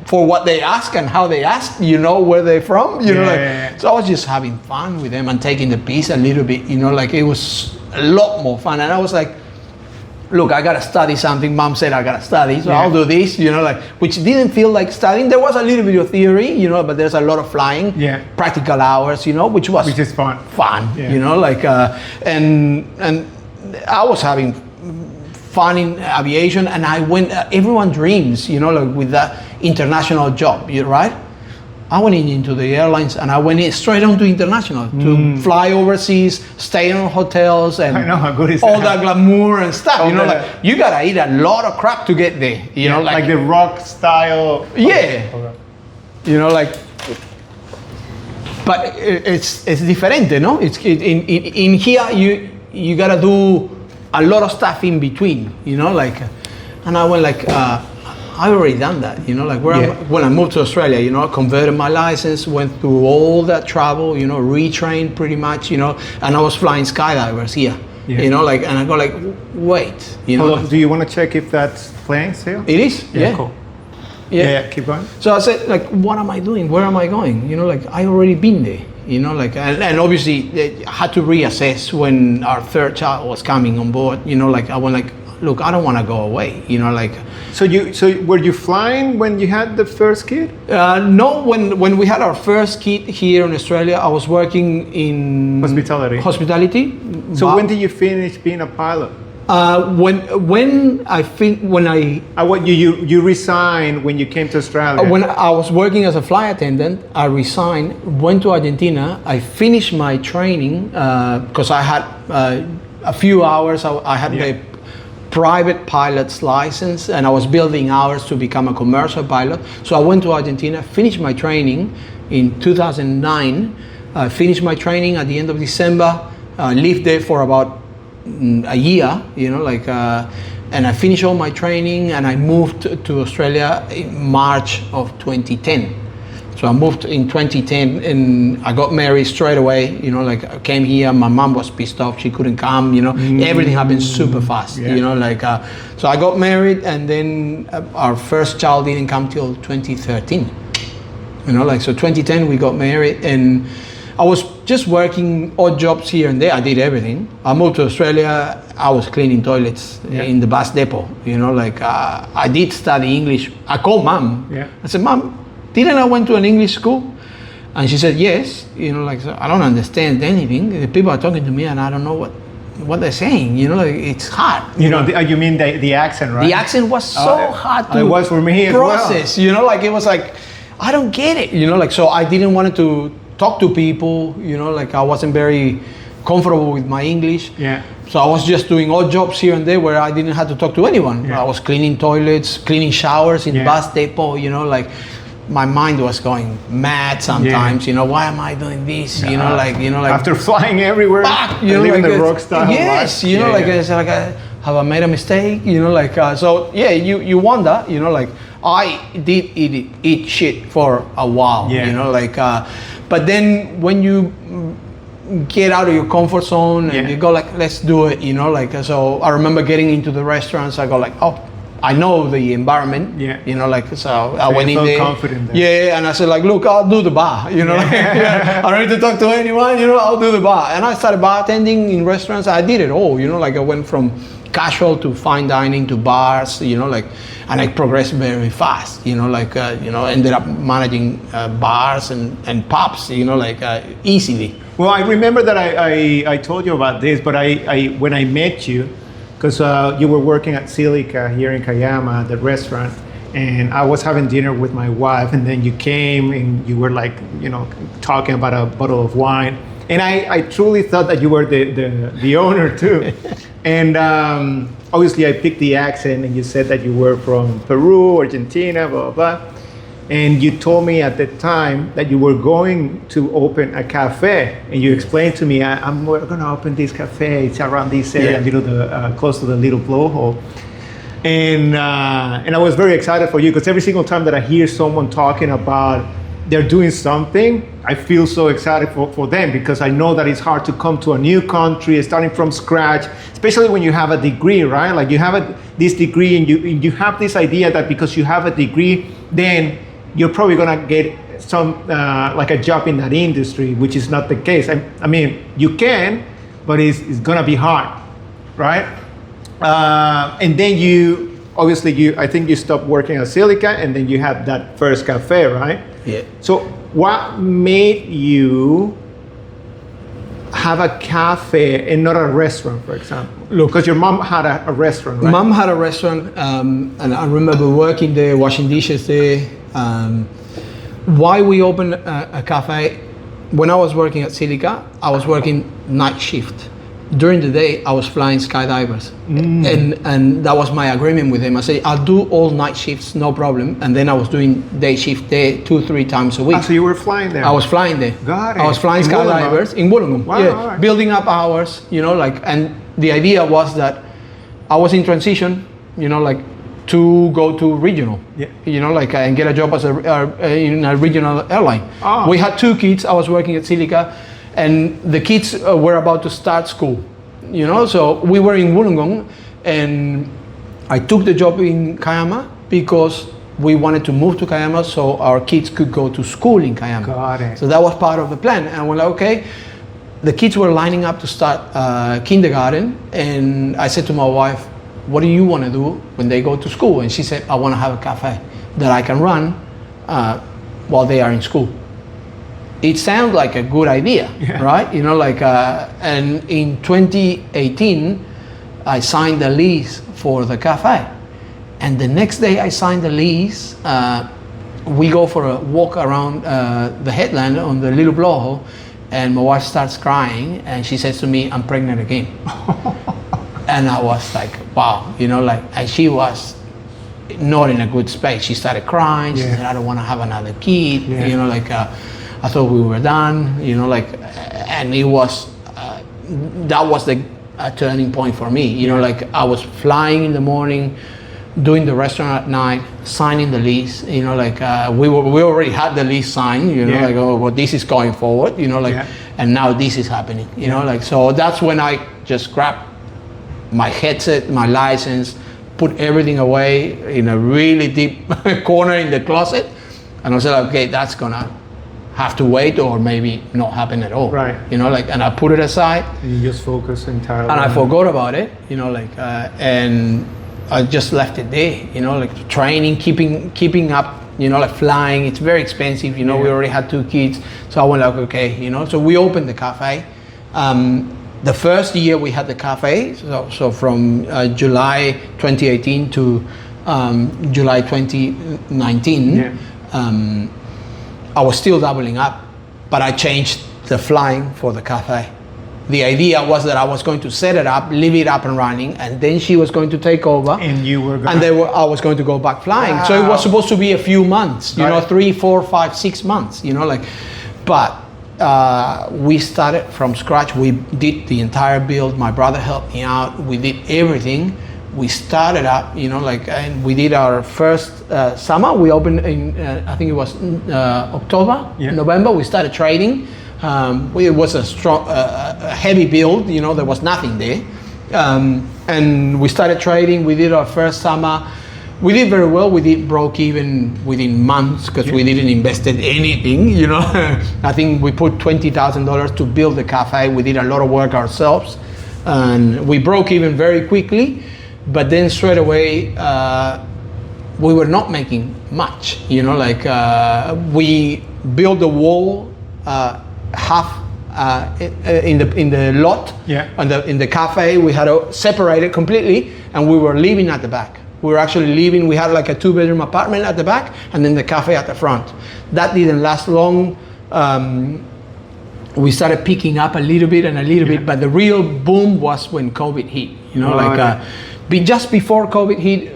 for what they ask and how they ask, where they're from, So I was just having fun with them and taking the piece a little bit, like it was a lot more fun. And I was like, look, I gotta study something. Mom said I gotta study, so I'll do this, which didn't feel like studying. There was a little bit of theory, but there's a lot of flying, practical hours, which is fun, and I was having fun in aviation, and I went. Everyone dreams, like with that international job, right? I went into the airlines and I went in straight on to international to fly overseas, stay in hotels, and I know how good is all that glamour and stuff. Like you gotta eat a lot of crap to get there. Like the rock style. Yeah. But it's different, no? It's in here you gotta do a lot of stuff in between, and I went like. I already done that, when I moved to Australia, I converted my license, went through all that travel, retrained pretty much, and I was flying skydivers here, and I go like, wait, Hold on, do you want to check if that's playing still? It is, yeah. Cool. Yeah, keep going. So I said, like, what am I doing? Where am I going? I already been there, and obviously I had to reassess when our third child was coming on board, I went like, look, I don't want to go away, So were you flying when you had the first kid? No, when we had our first kid here in Australia, I was working in hospitality. So when did you finish being a pilot? You resigned when you came to Australia. When I was working as a flight attendant, I resigned, went to Argentina. I finished my training because I had a few hours. I had a private pilot's license, and I was building hours to become a commercial pilot. So I went to Argentina, finished my training in 2009, finished my training at the end of December, lived there for about a year, and I finished all my training, and I moved to Australia in March of 2010. So I moved in 2010 and I got married straight away, I came here, my mom was pissed off, she couldn't come, everything happened super fast, so I got married, and then our first child didn't come till 2013, so 2010 we got married, and I was just working odd jobs here and there. I did everything. I moved to Australia, I was cleaning toilets in the bus depot, I did study English. I called Mom, I said, Mom, didn't I went to an English school? And she said, yes. So I don't understand anything. The people are talking to me and I don't know what they're saying. It's hard. You mean the accent, right? The accent was so hard to it was for me process. As well. It was like, I don't get it. So I didn't want to talk to people. I wasn't very comfortable with my English. Yeah. So I was just doing odd jobs here and there where I didn't have to talk to anyone. I was cleaning toilets, cleaning showers in the bus depot. My mind was going mad sometimes. Why am I doing this? After flying everywhere, living the rock style yes, life. Have I made a mistake? So you wonder. I did eat shit for a while. But then when you get out of your comfort zone and you go like, let's do it. So I remember getting into the restaurants. I go like, oh, I know the environment, so I went in there. Confident there. Yeah, and I said like, look, I'll do the bar, I don't need to talk to anyone, I'll do the bar. And I started bartending in restaurants. I did it all, I went from casual to fine dining to bars, and I progressed very fast, ended up managing bars and pubs, easily. Well, I remember that I told you about this, but I when I met you, because you were working at Silica here in Kiama, the restaurant, and I was having dinner with my wife, and then you came and you were like, talking about a bottle of wine, and I truly thought that you were the owner too. And obviously I picked the accent, and you said that you were from Peru, Argentina, blah, blah, blah. And you told me at the time that you were going to open a cafe, and you explained to me, we're going to open this cafe. It's around this area, close to the little blowhole. And I was very excited for you, because every single time that I hear someone talking about they're doing something, I feel so excited for them, because I know that it's hard to come to a new country, starting from scratch, especially when you have a degree, right? Like you have this degree, and you have this idea that because you have a degree, then you're probably gonna get some like a job in that industry, which is not the case. I mean, you can, but it's gonna be hard, right? And then I think you stopped working at Silica, and then you had that first cafe, right? Yeah. So what made you have a cafe and not a restaurant, for example? Look, because your mom had a restaurant, right? Mom had a restaurant, and I remember working there, washing dishes there. Why we opened a cafe? When I was working at Silica, I was working night shift. During the day, I was flying skydivers, and that was my agreement with him. I said, I'll do all night shifts, no problem. And then I was doing day shift there 2-3 times a week. So you were flying there? I was flying there. Got it. I was flying skydivers in Wollongong. Wow, yeah, right. building up hours, and the idea was that I was in transition, to go to regional, and get a job as in a regional airline. Oh. We had 2 kids. I was working at Silica, and the kids were about to start school, so we were in Wollongong, and I took the job in Kiama because we wanted to move to Kiama so our kids could go to school in Kiama. Got it. So that was part of the plan, and we're like, okay. The kids were lining up to start kindergarten, and I said to my wife, what do you want to do when they go to school? And she said, I want to have a cafe that I can run while they are in school. It sounds like a good idea, right? And in 2018, I signed the lease for the cafe. And the next day I signed the lease, we go for a walk around the headland on the little blowhole, and my wife starts crying, and she says to me, I'm pregnant again. And I was like, wow, and she was not in a good space. She started crying. She said, I don't want to have another kid. I thought we were done, and it was, that was the turning point for me. I was flying in the morning, doing the restaurant at night, signing the lease, we already had the lease signed, this is going forward, and now this is happening, so that's when I just grabbed my headset, my license, put everything away in a really deep corner in the closet, and I said, okay, that's gonna have to wait or maybe not happen at all. Right. And I put it aside. And you just focus entirely. And I forgot about it, and I just left it there, training, keeping up, flying. It's very expensive, we already had 2 kids. So I went like, okay, so we opened the cafe. The first year we had the cafe, so from July 2018 to July 2019, I was still doubling up, but I changed the flying for the cafe. The idea was that I was going to set it up, leave it up and running, and then she was going to take over. And you were going I was going to go back flying. Wow. So it was supposed to be a few months, 3, 4, 5, 6 months, but we started from scratch. We did the entire build. My brother helped me out. We did everything. We started up, and we did our first summer. We opened in, I think it was October, November. We started trading. It was a strong, heavy build. There was nothing there, and we started trading. We did our first summer. We did very well. We did broke even within months because we didn't invest in anything. I think we put $20,000 to build the cafe. We did a lot of work ourselves, and we broke even very quickly. But then straight away, we were not making much. We built the wall half in the lot. In the cafe, we had to separate it completely, and we were living at the back. We were actually living. We had like a 2-bedroom apartment at the back, and then the cafe at the front. That didn't last long. We started picking up a little bit, but the real boom was when COVID hit. Just before COVID hit,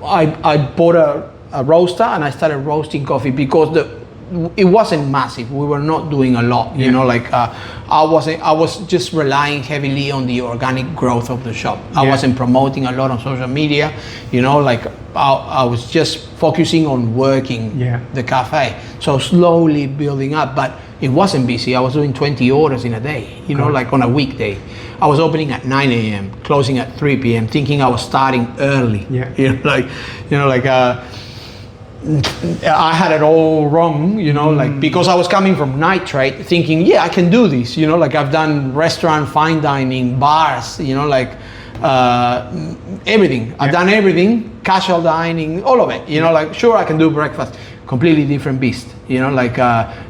I bought a a roaster, and I started roasting coffee because it wasn't massive. We were not doing a lot, you know, like I was just relying heavily on the organic growth of the shop. I wasn't promoting a lot on social media, you know, like I was just focusing on working the cafe. So slowly building up, but it wasn't busy. I was doing 20 orders in a day, you know, like on a weekday. I was opening at 9 a.m., closing at 3 p.m., thinking I was starting early. You know, like I had it all wrong, you know, like because I was coming from night trade thinking, I can do this, you know, like I've done restaurant, fine dining, bars, you know, like everything. I've done everything, casual dining, all of it, you know, like sure I can do breakfast. Completely different beast, you know, like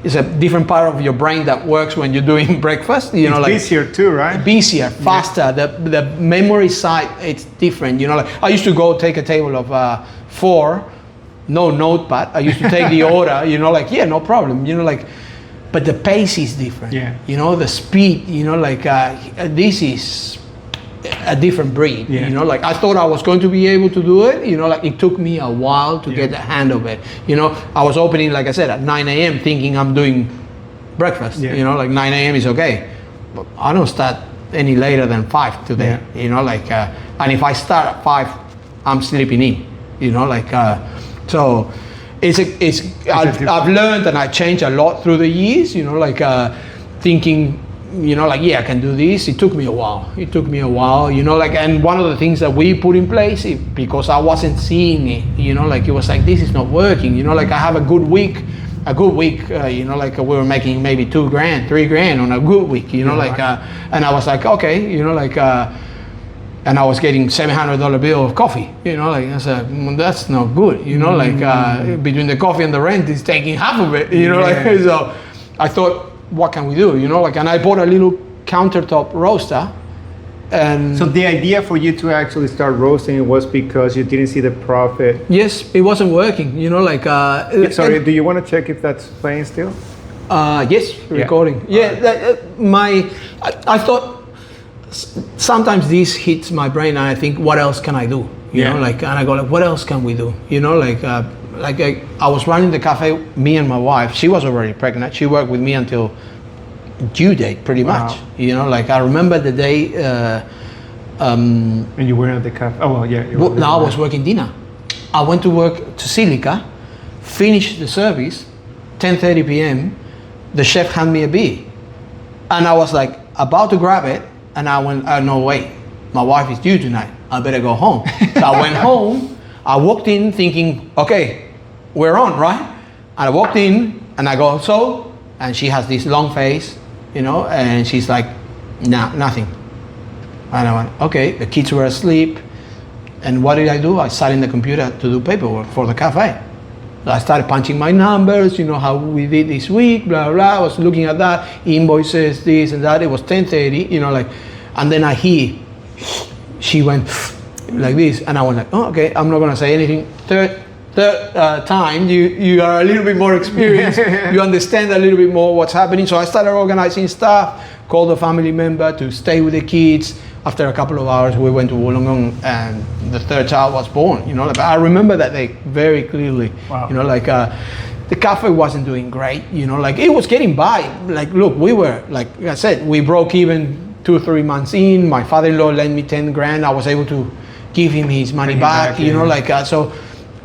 it's a different part of your brain that works when you're doing breakfast, you know, it's like busier too, right? Busier, faster, the memory side, it's different, you know, like I used to go take a table of 4, no notepad. I used to take the order, you know, like, no problem, you know, like, but the pace is different, you know, the speed, you know, like, this is a different breed, you know, like I thought I was going to be able to do it, you know, like it took me a while to get the hand of it, you know. I was opening, like I said, at 9 a.m. thinking I'm doing breakfast, you know, like 9 a.m. is okay, but I don't start any later than 5 today, you know, like, and if I start at 5, I'm sleeping in, you know, like, so I've learned and I changed a lot through the years, you know, like thinking, you know, like, I can do this. It took me a while, you know, like, and one of the things that we put in place, because I wasn't seeing it, you know, like it was like, this is not working, you know, like I have a good week, you know, like we were making maybe $2,000, $3,000 on a good week, you know, like, and I was like, okay, you know, like, and I was getting $700 bill of coffee, you know, like I said, that's not good, you know, like between the coffee and the rent is taking half of it, you know, like, so I thought, what can we do, you know, like, and I bought a little countertop roaster. And so the idea for you to actually start roasting was because you didn't see the profit. Yes, it wasn't working, you know, like, sorry, do you want to check if that's playing still? Yes, recording. I thought, sometimes this hits my brain and I think, what else can I do? You know, like, and I go like, what else can we do? You know, like I was running the cafe, me and my wife. She was already pregnant. She worked with me until due date, pretty much. You know, like I remember the day. And you were at the cafe. Oh well, yeah. I was working dinner. I went to work to Silica, finished the service, 10:30 p.m. The chef handed me a beer, and I was like about to grab it. And I went, no, wait, my wife is due tonight. I better go home. So I went home. I walked in thinking, okay, we're on, right? And I walked in and I go, so? And she has this long face, you know, and she's like, nah, nothing. And I went, okay, the kids were asleep. And what did I do? I sat in the computer to do paperwork for the cafe. So I started punching my numbers, you know, how we did this week, blah, blah. I was looking at that, invoices, this and that. It was 10:30, you know, like, and then I hear, she went like this. And I went like, oh, okay, I'm not going to say anything. Third time, you are a little bit more experienced. You understand a little bit more what's happening. So I started organizing stuff, called a family member to stay with the kids. After a couple of hours, we went to Wollongong and the third child was born, you know, like, I remember that day very clearly. You know, like the cafe wasn't doing great, you know, like it was getting by. Like, look, we were, like I said, we broke even 2 or 3 months in. My father-in-law lent me $10,000. I was able to give him his money back, you know, like, so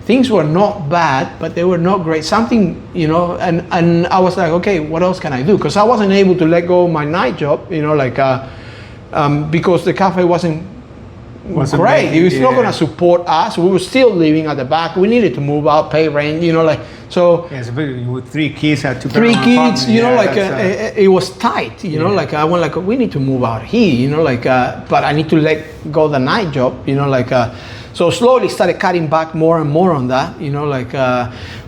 things were not bad, but they were not great. Something, you know, and I was like, okay, what else can I do? Because I wasn't able to let go of my night job, you know, like, because the cafe wasn't great. It was not going to support us. We were still living at the back. We needed to move out, pay rent, you know, like, so. Yes, with 3 kids, had to. 3 kids, you know, like, it was tight, you know, like, I went like, we need to move out here, you know, like, but I need to let go the night job, you know, like, so slowly started cutting back more and more on that, you know, like,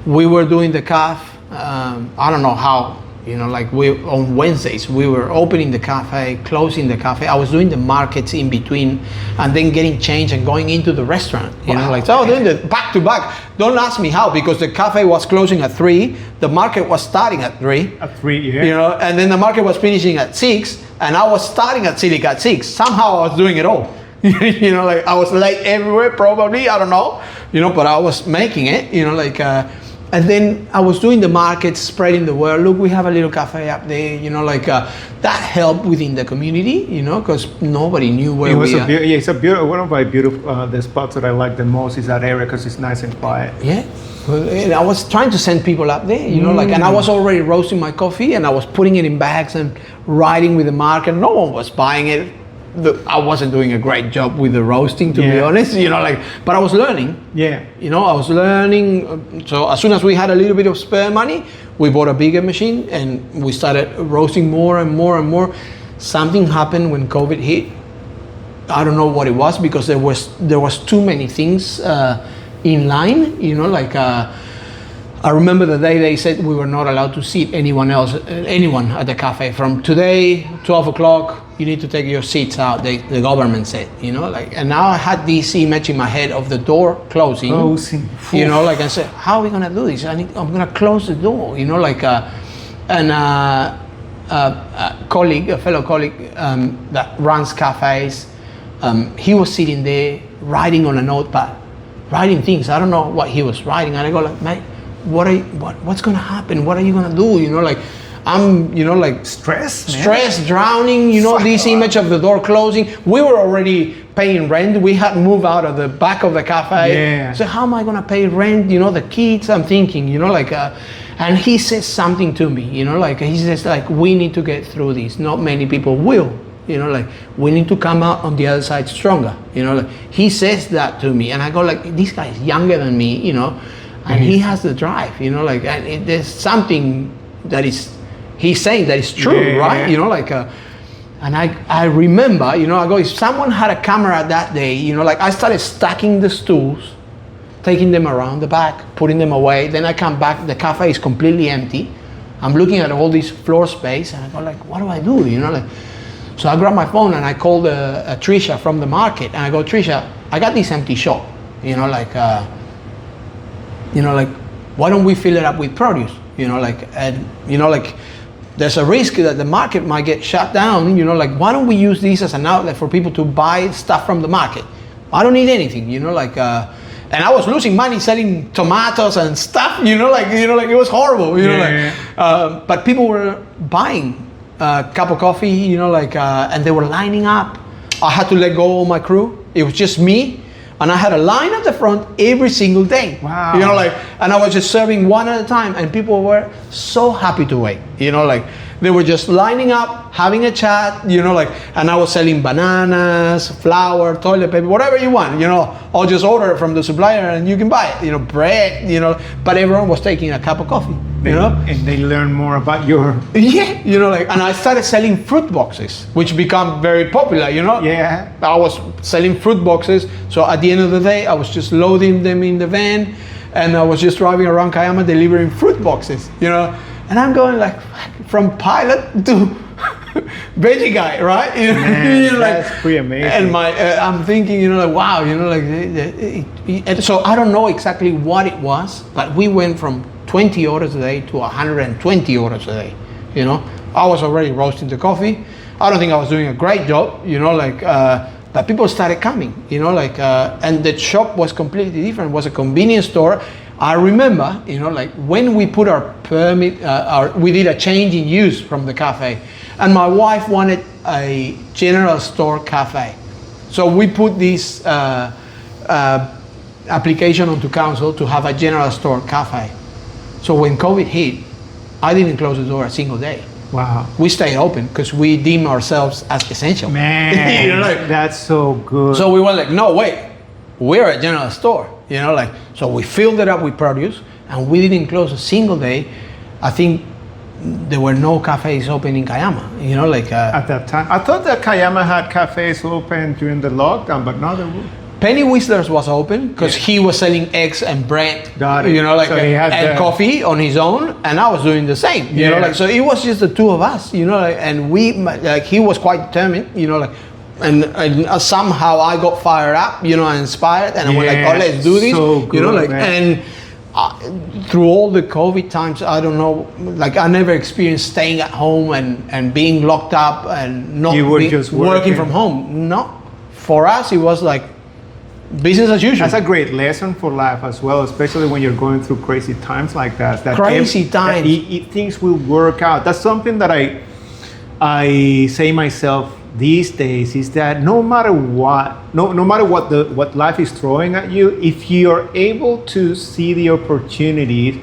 we were doing the cafe, I don't know how. You know, like on Wednesdays, we were opening the cafe, closing the cafe. I was doing the markets in between and then getting changed and going into the restaurant. You know, like, so doing the back to back. Don't ask me how, because the cafe was closing at 3, the market was starting at 3. At 3, yeah. You know, and then the market was finishing at 6, and I was starting at Silica at 6. Somehow I was doing it all. You know, like I was late everywhere, probably, I don't know, you know, but I was making it, you know, like, and then I was doing the markets, spreading the word. Look, we have a little cafe up there, you know, like that helped within the community, you know, because nobody knew where we are. It's a beautiful, one of my beautiful, the spots that I like the most is that area because it's nice and quiet. Yeah. And I was trying to send people up there, you know, like, and I was already roasting my coffee and I was putting it in bags and riding with the market. No one was buying it. I wasn't doing a great job with the roasting, to be honest, you know, like, but I was learning. Yeah. You know, I was learning. So as soon as we had a little bit of spare money, we bought a bigger machine and we started roasting more and more and more. Something happened when COVID hit. I don't know what it was because there was too many things in line, you know, like I remember the day they said we were not allowed to seat anyone at the cafe. From today, 12 o'clock, you need to take your seats out, the government said, you know, like, and now I had this image in my head of the door closing. You know, like I said, how are we gonna do this? I'm gonna close the door, you know, like, and a fellow colleague that runs cafes, he was sitting there writing on a notepad, writing things. I don't know what he was writing, and I go like, mate, what's gonna happen? What are you gonna do? You know, like, I'm, you know, like stress, drowning, you know, this image of the door closing. We were already paying rent. We had moved out of the back of the cafe. Yeah. So how am I gonna pay rent? You know, the kids, I'm thinking, you know, like, and he says something to me, you know, like, he says like, we need to get through this. Not many people will, you know, like, we need to come out on the other side stronger, you know, like, he says that to me and I go like, this guy is younger than me, you know, and he has the drive, you know, like, and there's something that he's saying that is true, right? You know, like, and I remember, you know, I go, if someone had a camera that day, you know, like, I started stacking the stools, taking them around the back, putting them away. Then I come back, the cafe is completely empty. I'm looking at all this floor space and I go like, what do I do? You know, like, so I grab my phone and I called Trisha from the market and I go, Trisha, I got this empty shop, you know, like, why don't we fill it up with produce? You know, like, and, you know, like, there's a risk that the market might get shut down, you know, like, why don't we use this as an outlet for people to buy stuff from the market? I don't need anything, you know, like, and I was losing money selling tomatoes and stuff, you know, like, it was horrible, you know, like, but people were buying a cup of coffee, you know, like, and they were lining up. I had to let go of my crew. It was just me. And I had a line at the front every single day. Wow. You know, like, and I was just serving one at a time and people were so happy to wait. You know, like, they were just lining up, having a chat, you know, like, and I was selling bananas, flour, toilet paper, whatever you want, you know, I'll just order it from the supplier and you can buy it, you know, bread, you know, but everyone was taking a cup of coffee, you know. And they learn more about your... Yeah, you know, like, and I started selling fruit boxes, which become very popular, you know. Yeah. I was selling fruit boxes, so at the end of the day, I was just loading them in the van and I was just driving around Kiama delivering fruit boxes, you know. And I'm going like, from pilot to veggie guy, right? You know, man, you know, that's like, pretty amazing. And I'm thinking, you know, like, wow, you know, like, and so I don't know exactly what it was, but we went from 20 orders a day to 120 orders a day, you know. I was already roasting the coffee. I don't think I was doing a great job, you know, like, but people started coming, you know, like, and the shop was completely different. It was a convenience store. I remember, you know, like, when we put our permit, we did a change in use from the cafe, and my wife wanted a general store cafe. So we put this application onto council to have a general store cafe. So when COVID hit, I didn't close the door a single day. Wow. We stayed open because we deem ourselves as essential. Man, you know, like, that's so good. So we were like, no, wait, we're a general store. You know, like, so we filled it up with produce and we didn't close a single day. I think there were no cafes open in Kiama, you know, like... at that time. I thought that Kiama had cafes open during the lockdown, but now they will. Penny Whistler's was open because he was selling eggs and bread, Got it. you know, like, So he had and coffee on his own, and I was doing the same, you know, like, so it was just the two of us, you know, like, and we, like, he was quite determined, you know, like, and somehow I got fired up, you know, inspired, and I went like, oh, let's do this, so good, you know, like, man. and through all the COVID times, I don't know, like, I never experienced staying at home and being locked up and not You were just working from home. No, for us, it was like business as usual. That's a great lesson for life as well, especially when you're going through crazy times like that. Things will work out. That's something that I say myself these days, is that no matter what what life is throwing at you, if you're able to see the opportunities,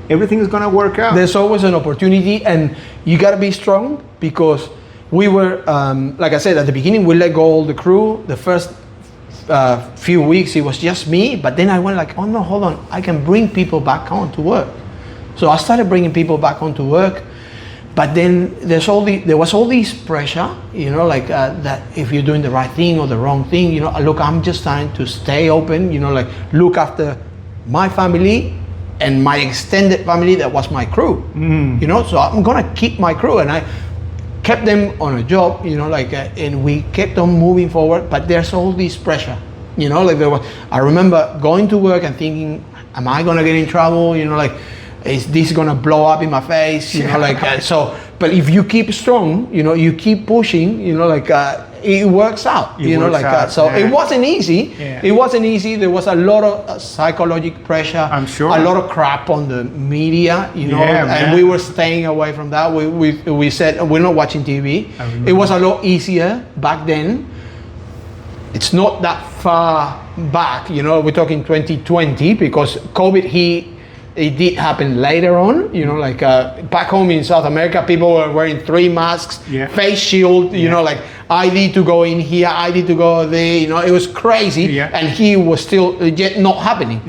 everything is going to work out. There's always an opportunity, and you got to be strong, because we were, like I said, at the beginning, we let go all the crew. The first few weeks, it was just me, but then I went like, oh no, hold on, I can bring people back on to work. So I started bringing people back on to work, but then there was all this pressure, like that if you're doing the right thing or the wrong thing, look, I'm just trying to stay open, like look after my family and my extended family that was my crew, so I'm gonna keep my crew, and I kept them on a job, and we kept on moving forward. But there's all this pressure, I remember going to work and thinking, am I gonna get in trouble? Is this gonna blow up in my face? So. But if you keep strong, you keep pushing, it works out. It wasn't easy. Yeah. It wasn't easy. There was a lot of psychological pressure. I'm sure. A lot of crap on the media, and we were staying away from that. We said we're not watching TV. It was a lot easier back then. It's not that far back, we're talking 2020, because COVID it did happen later on, back home in South America, people were wearing 3 masks, face shield, I need to go in here, I need to go there, it was crazy, and he was still yet not happening,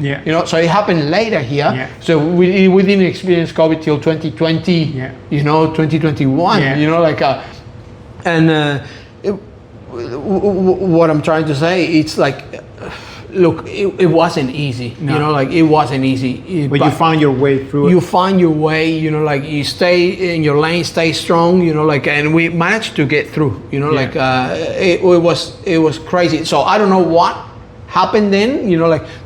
so it happened later here, so we didn't experience COVID till 2020, 2021, what I'm trying to say, it's like, look, it wasn't easy, it wasn't easy. But you found your way through it. You find your way, you stay in your lane, stay strong, and we managed to get through, it was crazy. So I don't know what happened then,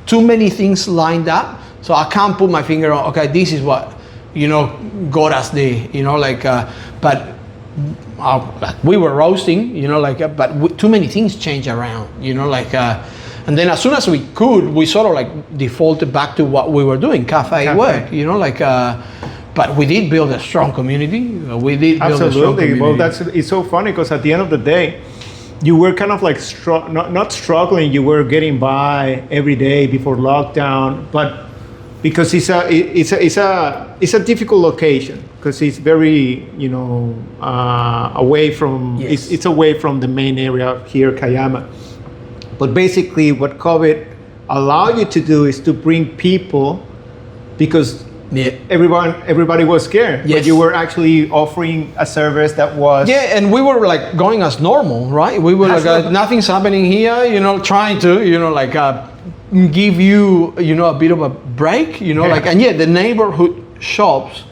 too many things lined up. So I can't put my finger on, okay, this is what, got us there, but we were roasting, but too many things change around, and then as soon as we could, we sort of like defaulted back to what we were doing, cafe work, but we did build a strong community. Absolutely. Well, it's so funny, because at the end of the day, you were kind of like not struggling. You were getting by every day before lockdown, but because it's a difficult location, because it's very away from it's away from the main area here, Kiama. But basically, what COVID allowed you to do is to bring people, because everybody was scared. But you were actually offering a service that was... Yeah, and we were like going as normal, right? We were like, nothing's happening here, trying to, give you, a bit of a break, and the neighborhood shops,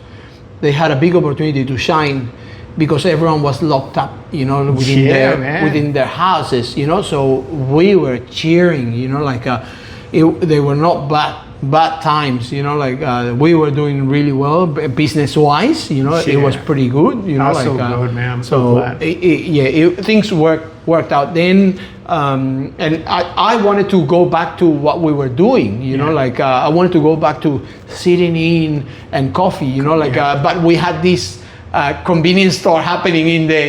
they had a big opportunity to shine, because everyone was locked up, within their houses, so we were cheering, they were not bad times, we were doing really well business wise, it was pretty good, That's so good, man. I'm so glad. Things worked out then, and I wanted to go back to what we were doing, I wanted to go back to sitting in and coffee, but we had this convenience store happening in there,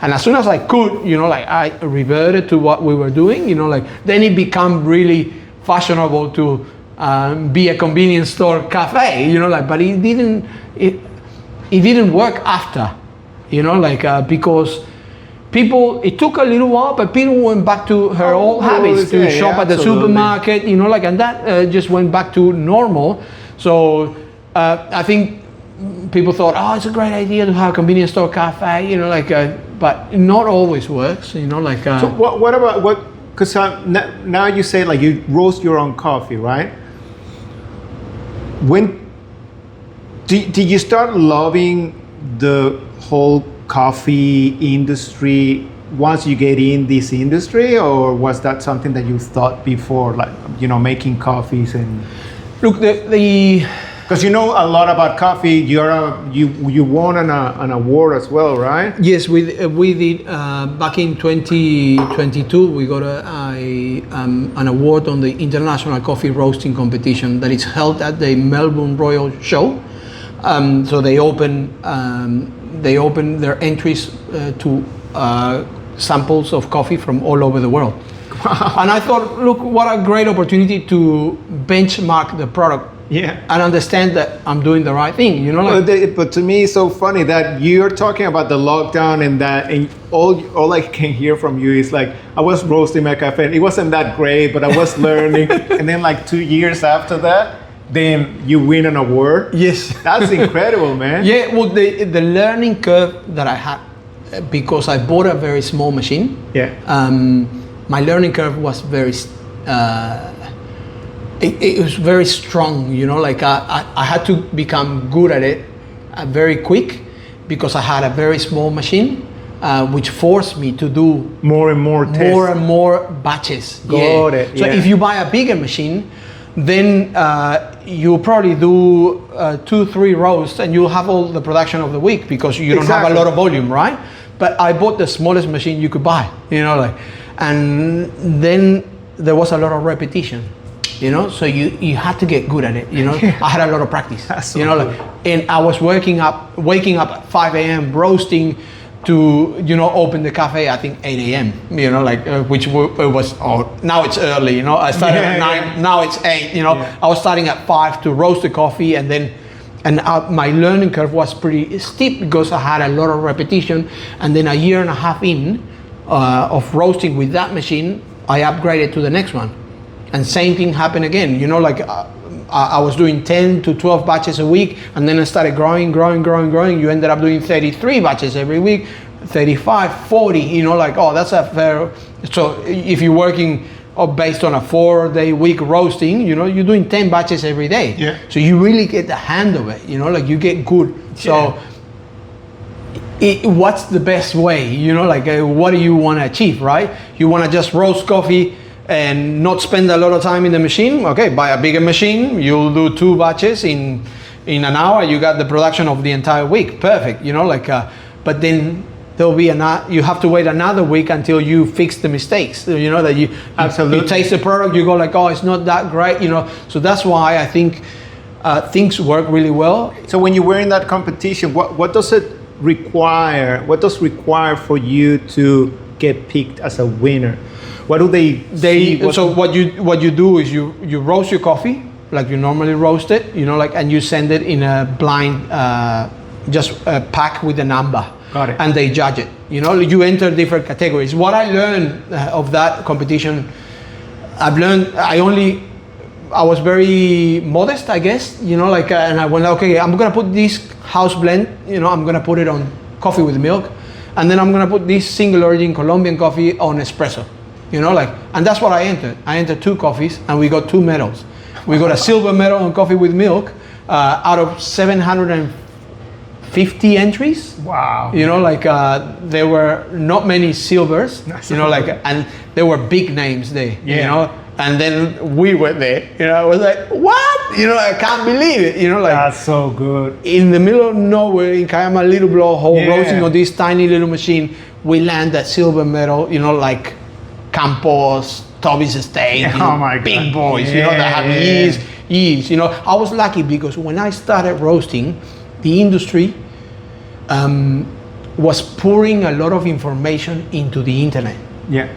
and as soon as I could, I reverted to what we were doing, then it became really fashionable to be a convenience store cafe, but it didn't work after, because it took a little while, but people went back to her old habits, to shop at the supermarket, and that just went back to normal. So I think people thought, oh, it's a great idea to have a convenience store cafe, but not always works, So what about because now you say like you roast your own coffee, right? When did you start loving the whole coffee industry once you get in this industry, or was that something that you thought before, like making coffees and... Look, the Because you know a lot about coffee. You won an award as well, right? Yes, we did back in 2022. We got an award on the International Coffee Roasting Competition that is held at the Melbourne Royal Show. So they open their entries to samples of coffee from all over the world. Wow. And I thought, look, what a great opportunity to benchmark the product. Yeah. And understand that I'm doing the right thing, you know. Like, But to me, it's so funny that you're talking about the lockdown and all I can hear from you is like, I was roasting my cafe. It wasn't that great, but I was learning. And then like 2 years after that, then you win an award. yes. That's incredible, man. Yeah, well, the learning curve that I had, because I bought a very small machine. Yeah. My learning curve was very, it was very strong, you know, like I had to become good at it very quick because I had a very small machine, which forced me to do More and more tests. more and more batches. Got it, So yeah. if you buy a bigger machine, then you'll probably do 2-3 roasts and you'll have all the production of the week because you don't have a lot of volume, right? But I bought the smallest machine you could buy, you know, like, and then there was a lot of repetition, you know, so you had to get good at it, you know. I had a lot of practice, That's so you know, cool. like, and I was waking up at 5 a.m. roasting to, you know, open the cafe, I think 8 a.m., you know, like, which was, now it's early, you know, I started at 9, now it's 8, you know. I was starting at 5 to roast the coffee, and then, my learning curve was pretty steep because I had a lot of repetition, and then a year and a half in of roasting with that machine, I upgraded to the next one. And same thing happened again, you know, like I was doing 10 to 12 batches a week, and then I started growing. You ended up doing 33 batches every week, 35, 40, you know, like, oh, that's a fair. So if you're working based on a 4-day week roasting, you know, you're doing 10 batches every day. Yeah. So you really get the hand of it, you know, like you get good. So what's the best way, you know, like what do you want to achieve, right? You want to just roast coffee and not spend a lot of time in the machine? Okay, buy a bigger machine. You'll do 2 batches in an hour. You got the production of the entire week. Perfect, you know, like, but then there'll be you have to wait another week until you fix the mistakes, you know, that you taste the product, you go like, oh, it's not that great, you know. So that's why I think things work really well. So when you were in that competition, what does it require? What does require for you to get picked as a winner? What do they see? So what you do is you roast your coffee like you normally roast it, you know, like, and you send it in a blind just a pack with a number. Got it. And they judge it. You know, you enter different categories. What I learned of that competition, I was very modest, I guess, you know, like, and I went, okay, I'm gonna put this house blend, you know, I'm gonna put it on coffee with milk, and then I'm gonna put this single origin Colombian coffee on espresso, you know, like, and that's what I entered. I entered 2 coffees, and we got 2 medals. We got a silver medal on coffee with milk out of 750 entries. Wow. You know, like there were not many silvers, you know, like, and there were big names there, you know, and then we were there, you know. I was like, what? You know, I can't believe it, you know, like. That's so good. In the middle of nowhere in Kiama, little blowhole, roasting on this tiny little machine, we land that silver medal, you know, like Campos, Toby's Estate, you know, big boys, you know, that have years, you know. I was lucky because when I started roasting, the industry was pouring a lot of information into the internet. Yeah.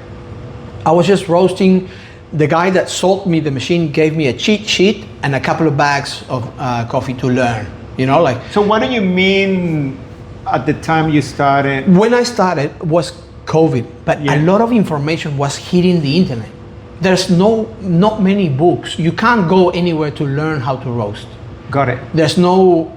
I was just roasting. The guy that sold me the machine gave me a cheat sheet and a couple of bags of coffee to learn, you know, like. So what do you mean at the time you started? When I started was COVID, but a lot of information was hitting the internet. There's not many books. You can't go anywhere to learn how to roast. Got it. There's no,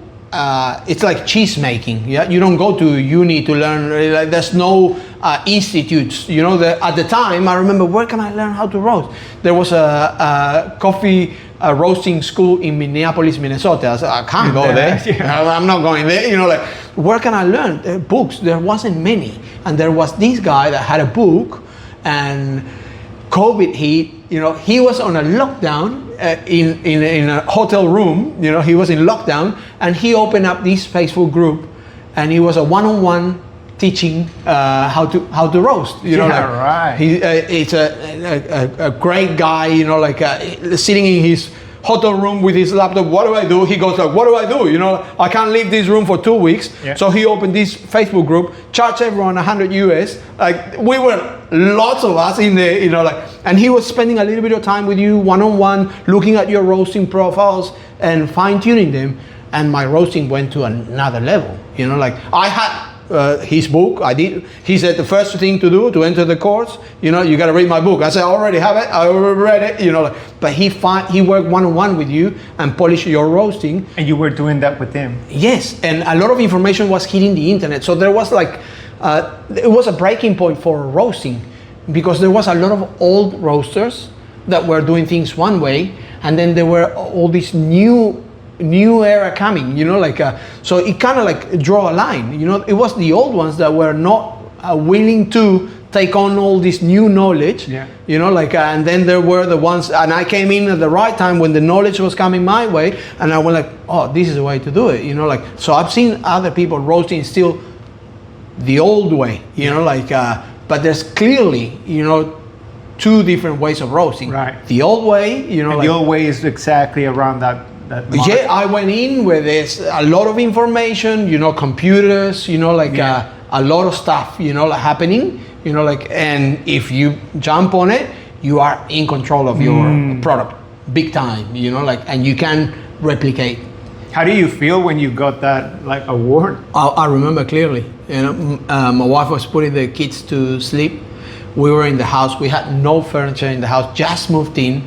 it's like cheese making. Yeah, you don't go to uni to learn. Like, there's no institutes. You know, at the time, I remember, where can I learn how to roast? There was a coffee roasting school in Minneapolis, Minnesota. I said, I can't go there. I'm not going there. You know, like, where can I learn? Books. There wasn't many, and there was this guy that had a book, and COVID hit, he was on a lockdown in a hotel room. He was in lockdown, and he opened up this Facebook group, and it was a one-on-one teaching how to roast. Right. It's a great guy. Sitting in his hotel room with his laptop. What do I do? He goes like, what do I do? I can't leave this room for 2 weeks. Yeah. So he opened this Facebook group, charged everyone $100 US. Like, we were lots of us in there, and he was spending a little bit of time with you one-on-one, looking at your roasting profiles and fine-tuning them. And my roasting went to another level. I had his book. He said the first thing to do to enter the course, you got to read my book. I said, I already have it. I already read it. But he worked one-on-one with you and polished your roasting. And you were doing that with him. Yes, and a lot of information was hitting the internet. So there was it was a breaking point for roasting, because there was a lot of old roasters that were doing things one way, and then there were all these new era coming, so it kind of draw a line. It was the old ones that were not willing to take on all this new knowledge. Yeah. And then there were the ones, and I came in at the right time when the knowledge was coming my way, and I went like, oh, this is the way to do it. So I've seen other people roasting still the old way. But there's clearly two different ways of roasting. Right. The old way, the old way is exactly around that mark. Yeah, I went in where there's a lot of information, computers, a lot of stuff, happening, and if you jump on it, you are in control of your product, big time, and you can replicate. How do you feel when you got that award? I remember clearly. My wife was putting the kids to sleep. We were in the house. We had no furniture in the house. Just moved in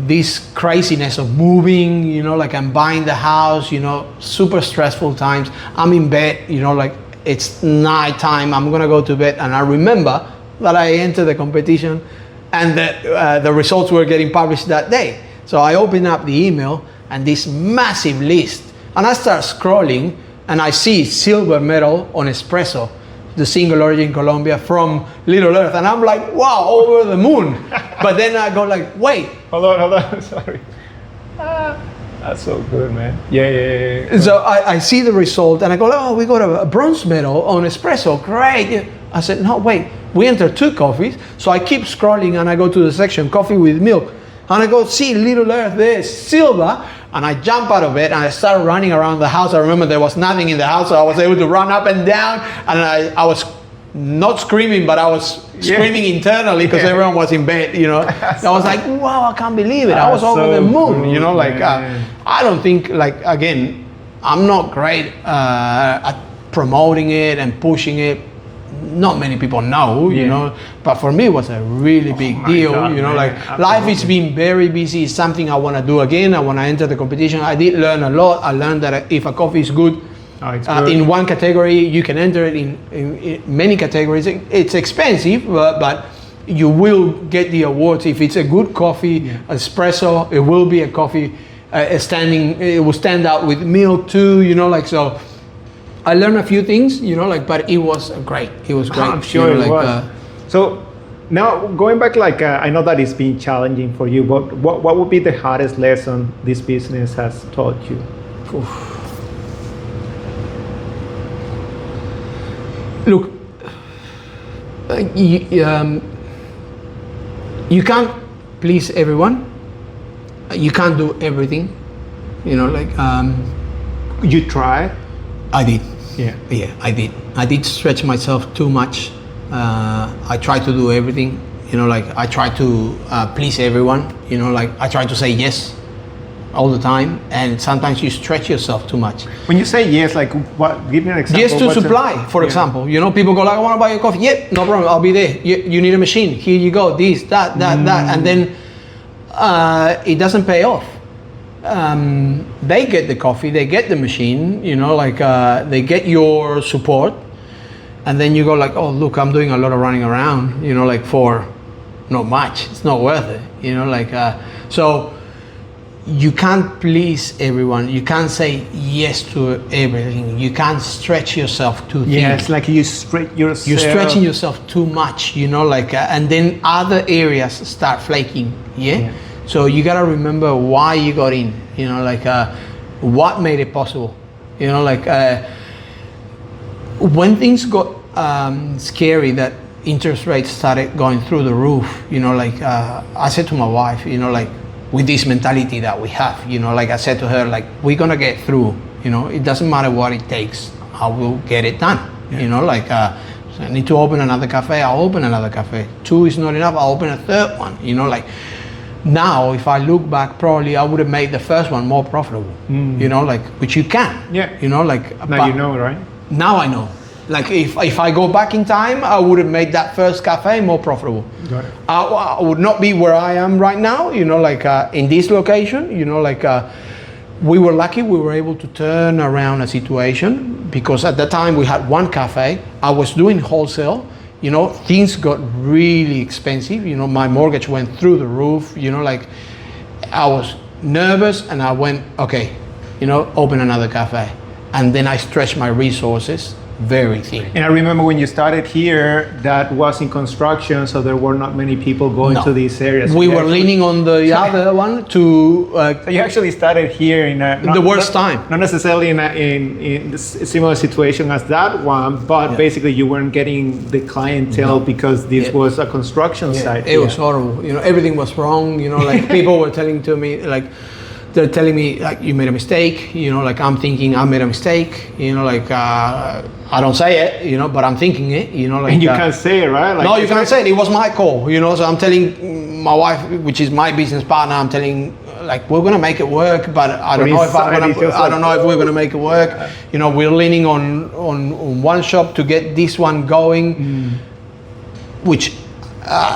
this craziness of moving, and buying the house. Super stressful times. I'm in bed. It's night time. I'm gonna go to bed. And I remember that I entered the competition, and that the results were getting published that day. So I opened up the email, and this massive list, and I start scrolling, and I see silver medal on espresso, the single origin Colombia from Little Earth, and I'm like, wow, over the moon. But then I go like, wait, hold on, sorry. That's so good, man. Yeah. So I see the result, and I go, oh, we got a bronze medal on espresso, great. I said, no, wait, we entered 2 coffees. So I keep scrolling, and I go to the section coffee with milk, and I go see Little Earth there, silver. And I jump out of bed, and I start running around the house. I remember there was nothing in the house, so I was able to run up and down. And I was not screaming, but I was screaming internally because everyone was in bed. I was like, wow, I can't believe it. I was over the moon. I don't think, again, I'm not great at promoting it and pushing it. Not many people know, but for me it was a really big deal. Life has been very busy. It's something I want to do again. I want to enter the competition. I did learn a lot. I learned that if a coffee is good, in one category, you can enter it in many categories. It's expensive, but you will get the awards. If it's a good coffee, espresso, it will be a coffee it will stand out with milk too, so. I learned a few things, but it was great. It was great. I'm sure it was. So now going back, I know that it's been challenging for you, but what would be the hardest lesson this business has taught you? Look, you can't please everyone. You can't do everything. You tried? I did. Yeah, I did. I did stretch myself too much. I tried to do everything. I tried to please everyone. I tried to say yes all the time, and sometimes you stretch yourself too much. When you say yes, what? Give me an example. Yes to supply, for example. People go like, I want to buy your coffee. Yep, no problem. I'll be there. You need a machine. Here you go. This, that, and then it doesn't pay off. They get the coffee, they get the machine, they get your support, and then you go like, oh look, I'm doing a lot of running around, for not much. It's not worth it, so you can't please everyone. You can't say yes to everything. You can't stretch yourself too thin. Yeah, it's like you stretch yourself. You're stretching yourself too much, and then other areas start flaking. Yeah. So you gotta remember why you got in. What made it possible. When things got scary, that interest rates started going through the roof. I said to my wife, with this mentality that we have, I said to her, we're gonna get through. It doesn't matter what it takes. I will get it done. So I need to open another cafe. I'll open another cafe. 2 is not enough. I'll open a third one. Now, if I look back, probably I would have made the first one more profitable. Which you can. Yeah. Now right? Now I know. If I go back in time, I would have made that first cafe more profitable. Got it. I would not be where I am right now, in this location, we were lucky we were able to turn around a situation, because at that time we had one cafe. I was doing wholesale, things got really expensive. My mortgage went through the roof, I was nervous, and I went, okay, open another cafe. And then I stretched my resources very thin. And I remember when you started here, that was in construction, so there were not many people going to these areas. We were leaning on the other one to... so you actually started here in the worst time. Not necessarily in a similar situation as that one, but basically you weren't getting the clientele because this was a construction site. It was horrible. Everything was wrong. People were telling to me, they're telling me, you made a mistake. I'm thinking I made a mistake. I don't say it, but I'm thinking it. And you can't say it, right? No, you can't say it. It was my call. So I'm telling my wife, which is my business partner, I'm telling, we're gonna make it work, but I don't know if we're gonna make it work. We're leaning on one shop to get this one going, which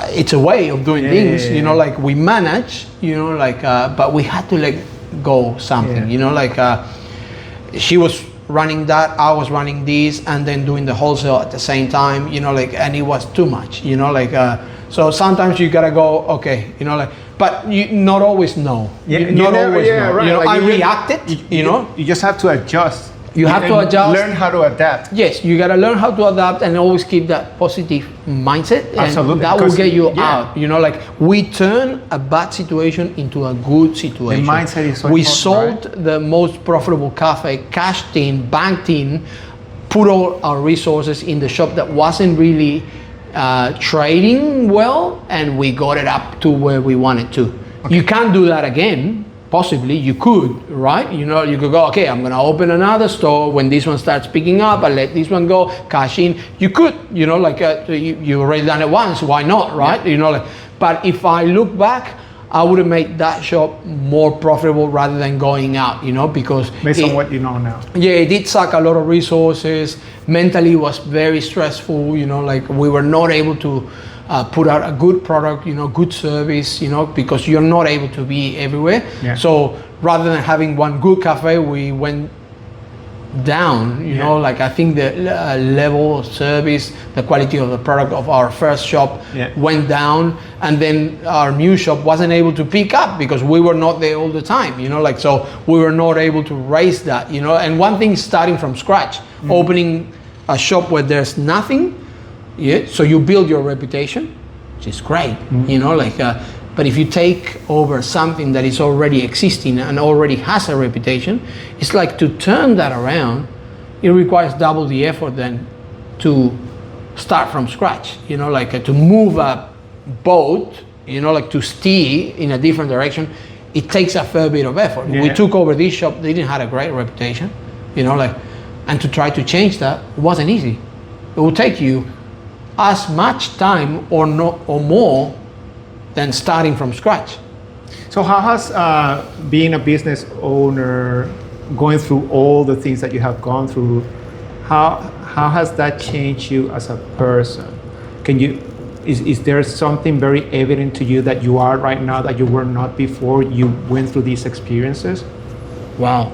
it's a way of doing things. We manage. But we had to let go something. She was running that, I was running this, and then doing the wholesale at the same time, and it was too much, so sometimes you gotta go, okay, but you not always know. Right. I reacted, You just have to adjust. You have to adjust. Learn how to adapt. Yes, you gotta learn how to adapt and always keep that positive mindset. And absolutely. That will get you out. We turn a bad situation into a good situation. The mindset is so We important, sold the most profitable cafe, cashed in, banked in, put all our resources in the shop that wasn't really trading well, and we got it up to where we wanted to. Okay. You can't do that again. Possibly you could, right? You could go, okay, I'm gonna open another store. When this one starts picking up, I let this one go, cash in. You could, you already done it once, why not, right? Yeah. But if I look back, I would have made that shop more profitable rather than going out, because based on what you know now. Yeah, it did suck a lot of resources. Mentally, it was very stressful. We were not able to put out a good product, good service, because you're not able to be everywhere. Yeah. So rather than having one good cafe, we went down, I think the level of service, the quality of the product of our first shop went down, and then our new shop wasn't able to pick up because we were not there all the time, so we were not able to raise that, and one thing, starting from scratch, opening a shop where there's nothing. Yeah, so you build your reputation, which is great, but if you take over something that is already existing and already has a reputation, it's like to turn that around, it requires double the effort than to start from scratch, to move a boat, to steer in a different direction, it takes a fair bit of effort. Yeah. We took over this shop, they didn't have a great reputation, and to try to change that wasn't easy. It will take you as much time or more than starting from scratch. So how has being a business owner, going through all the things that you have gone through, how has that changed you as a person? Is there something very evident to you that you are right now that you were not before you went through these experiences? Wow.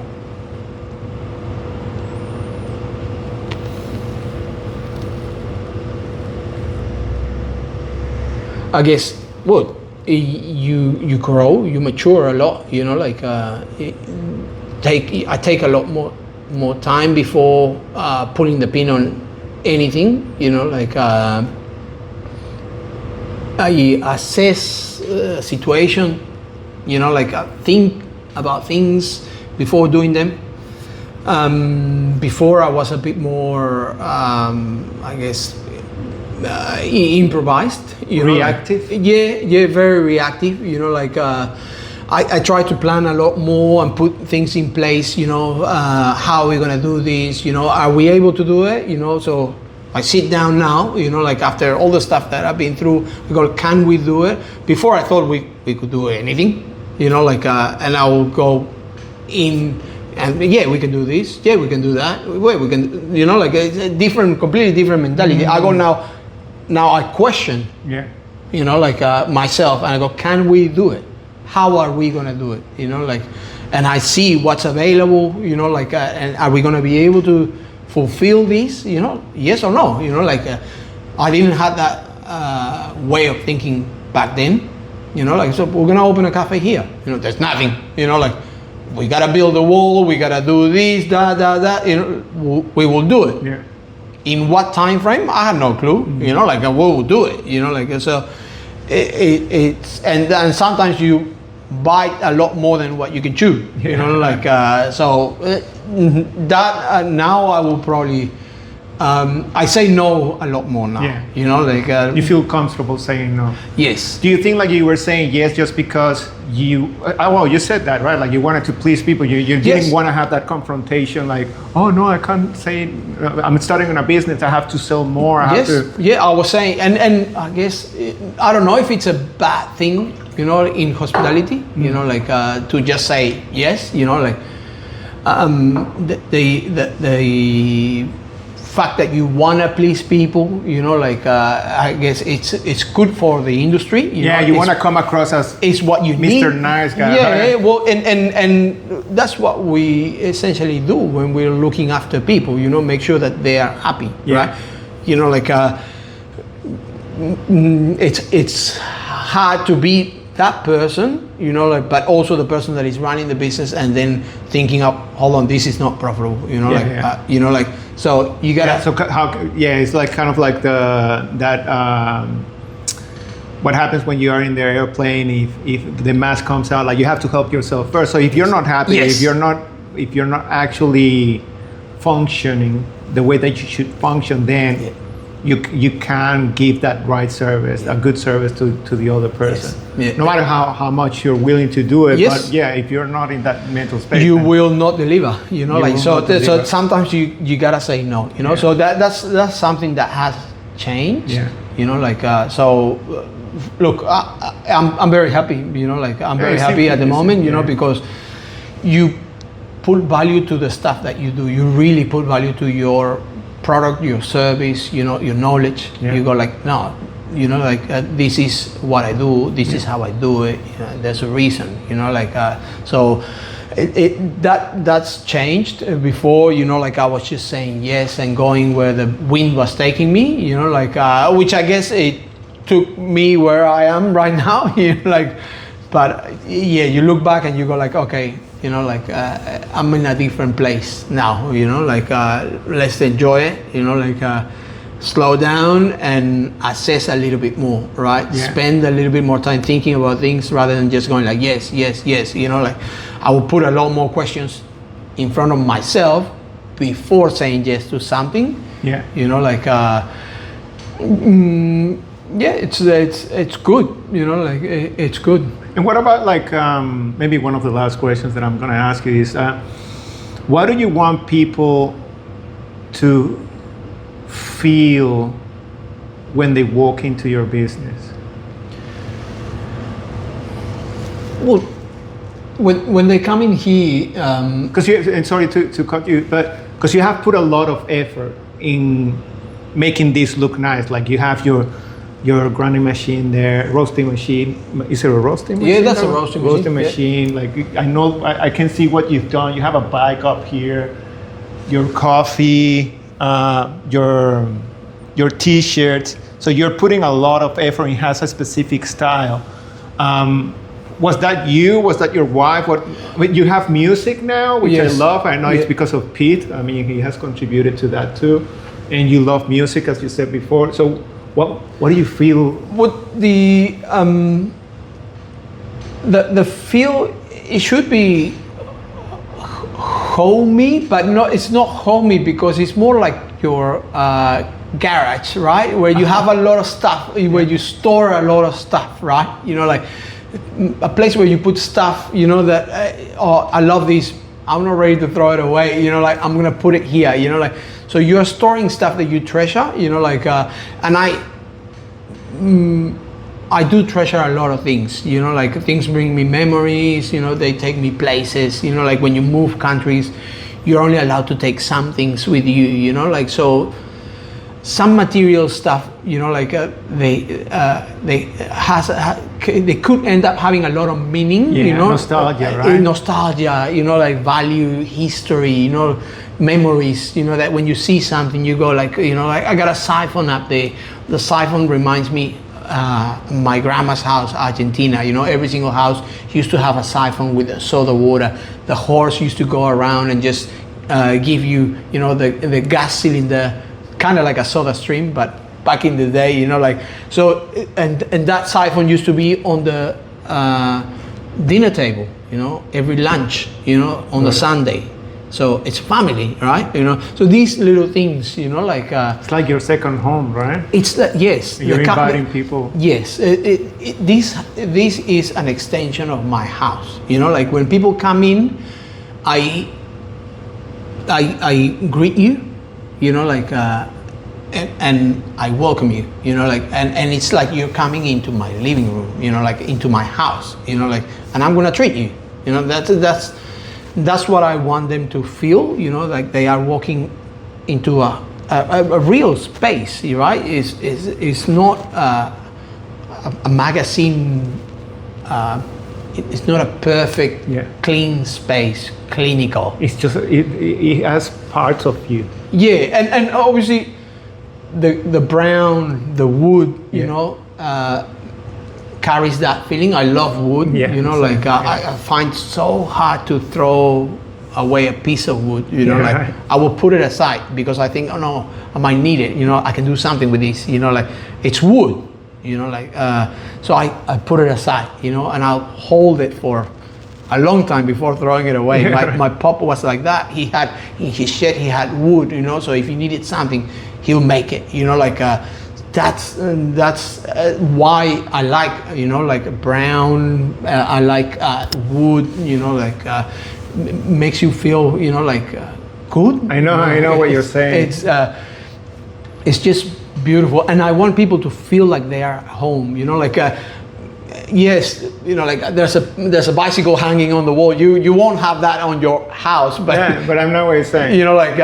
I guess, you grow, you mature a lot. You know, like I take a lot more time before putting the pin on anything. You know, like I assess situation. You know, like I think about things before doing them. Before I was a bit more, I guess, improvised. Reactive? Yeah, very reactive. You know, like I try to plan a lot more and put things in place. You know, how are we gonna do this? You know, are we able to do it? You know, so I sit down now. You know, like after all the stuff that I've been through, we go, can we do it? Before I thought we could do anything. You know, like and I will go in. And yeah, we can do this. Yeah, we can do that. Wait, we can, you know, like a different, completely different mentality. Mm-hmm. I go now I question, you know, like myself, and I go, can we do it? How are we gonna do it? You know, like, and I see what's available. You know, like, and are we gonna be able to fulfill this? You know, yes or no? You know, like, I didn't have that way of thinking back then. You know, like, so we're gonna open a cafe here. You know, there's nothing. You know, like. We gotta build a wall. We gotta do this, that. You know, we will do it. Yeah. In what time frame? I have no clue. Mm-hmm. You know, like we will do it. You know, like so. It's and sometimes you bite a lot more than what you can chew. Yeah. You know, like so that now I will probably. I say no a lot more now. Yeah. You know, like you feel comfortable saying no. Yes. Do you think like you were saying yes just because you? Well, you said that, right? Like you wanted to please people. You didn't want to have that confrontation. Like, oh no, I can't say. I'm starting in a business. I have to sell more. I have to. Yeah, I was saying, and I guess I don't know if it's a bad thing. You know, in hospitality. Mm-hmm. You know, like to just say yes. You know, like the fact that you want to please people, you know, like I guess it's good for the industry. You know, you want to come across as it's what you Mr. need. Nice Guy. Yeah, right? well, and that's what we essentially do when we're looking after people. You know, make sure that they are happy, right? You know, like it's hard to be that person, you know, like, but also the person that is running the business and then thinking up, hold on, this is not profitable, you know, you know, like, so you gotta. So how? It's like kind of like what happens when you are in the airplane if the mask comes out, like you have to help yourself first. So if you're not happy, if you're not actually functioning the way that you should function, then you can give that right service, a good service to the other person. Yes. No matter how much you're willing to do it, but if you're not in that mental space, you will not deliver. You know, like so sometimes you gotta say no. You know, so that's something that has changed. Yeah. You know, like so. Look, I'm very happy. You know, like I'm very happy at the moment. You know, because you put value to the stuff that you do. You really put value to your product, your service, you know, your knowledge. You go like, no, you know, like this is what I do, this is how I do it. You know, there's a reason, you know, like so that's changed. Before, you know, like I was just saying yes and going where the wind was taking me, you know, like which I guess it took me where I am right now. You know, like, but yeah, you look back and you go like, okay, you know, like I'm in a different place now, you know, like let's enjoy it, you know, like slow down and assess a little bit more, right? Spend a little bit more time thinking about things rather than just going like yes, you know, like I will put a lot more questions in front of myself before saying yes to something. You know, like it's good, you know, like it's good. And what about like maybe one of the last questions that I'm going to ask you is what do you want people to feel when they walk into your business? Well, when they come in here, because and sorry to cut you, but because you have put a lot of effort in making this look nice, like you have your grinding machine there, roasting machine. Is it a roasting machine? Yeah, that's a roasting machine. Like I know, I can see what you've done. You have a bike up here, your coffee, your t-shirts. So you're putting a lot of effort. It has a specific style. Was that you? Was that your wife? You have music now, which Yes. I love. I know Yeah. it's because of Pete. I mean, he has contributed to that too. And you love music, as you said before. So, what do you feel? What the feel, it should be homey, but it's not homey because it's more like your garage, right? Where you have a lot of stuff, where you store a lot of stuff, right? You know, like a place where you put stuff, you know, that, oh, I love this, I'm not ready to throw it away, you know, like I'm gonna put it here, you know, like, so you're storing stuff that you treasure, you know, like, and I do treasure a lot of things, you know, like things bring me memories, you know, they take me places, you know, like when you move countries, you're only allowed to take some things with you, you know, like, so some material stuff, you know, like they could end up having a lot of meaning, you know, nostalgia, right? Nostalgia, you know, like value, history, you know, memories, you know, that when you see something, you go like, you know, like I got a siphon up there. The siphon reminds me my grandma's house, Argentina. You know, every single house used to have a siphon with soda water. The horse used to go around and just give you, you know, the gas cylinder, kind of like a soda stream, but back in the day, you know, like, so, and that siphon used to be on the dinner table, you know, every lunch, you know, on the Sunday. So it's family, right? You know, so these little things, you know, like It's like your second home, right? it's that, yes. You're inviting people. Yes, this is an extension of my house. You know, like when people come in, I greet you. You know, like and I welcome you. You know, like and it's like you're coming into my living room. You know, like into my house. You know, like, and I'm gonna treat you. You know, that's what I want them to feel. You know, like they are walking into a real space, right? It's not a magazine. It's not a perfect, clean space, clinical. It's just it has parts of you. Yeah, and obviously the brown, the wood, you know, carries that feeling. I love wood. You know, like I find so hard to throw away a piece of wood, you know, like I will put it aside because I think, oh no, I might need it, you know, I can do something with this, you know, like it's wood, you know, like, so I put it aside, you know, and I'll hold it for a long time before throwing it away. My pop was like that. He had, in his shed, he had wood, you know, so if he needed something, he'll make it, you know, like, that's why I like, you know, like brown, I like wood, you know, like, makes you feel, you know, like good. I know what you're saying. It's just beautiful, and I want people to feel like they are home. You know, like yes, you know, like there's a bicycle hanging on the wall. You won't have that on your house, but but I know what you're saying. You know, like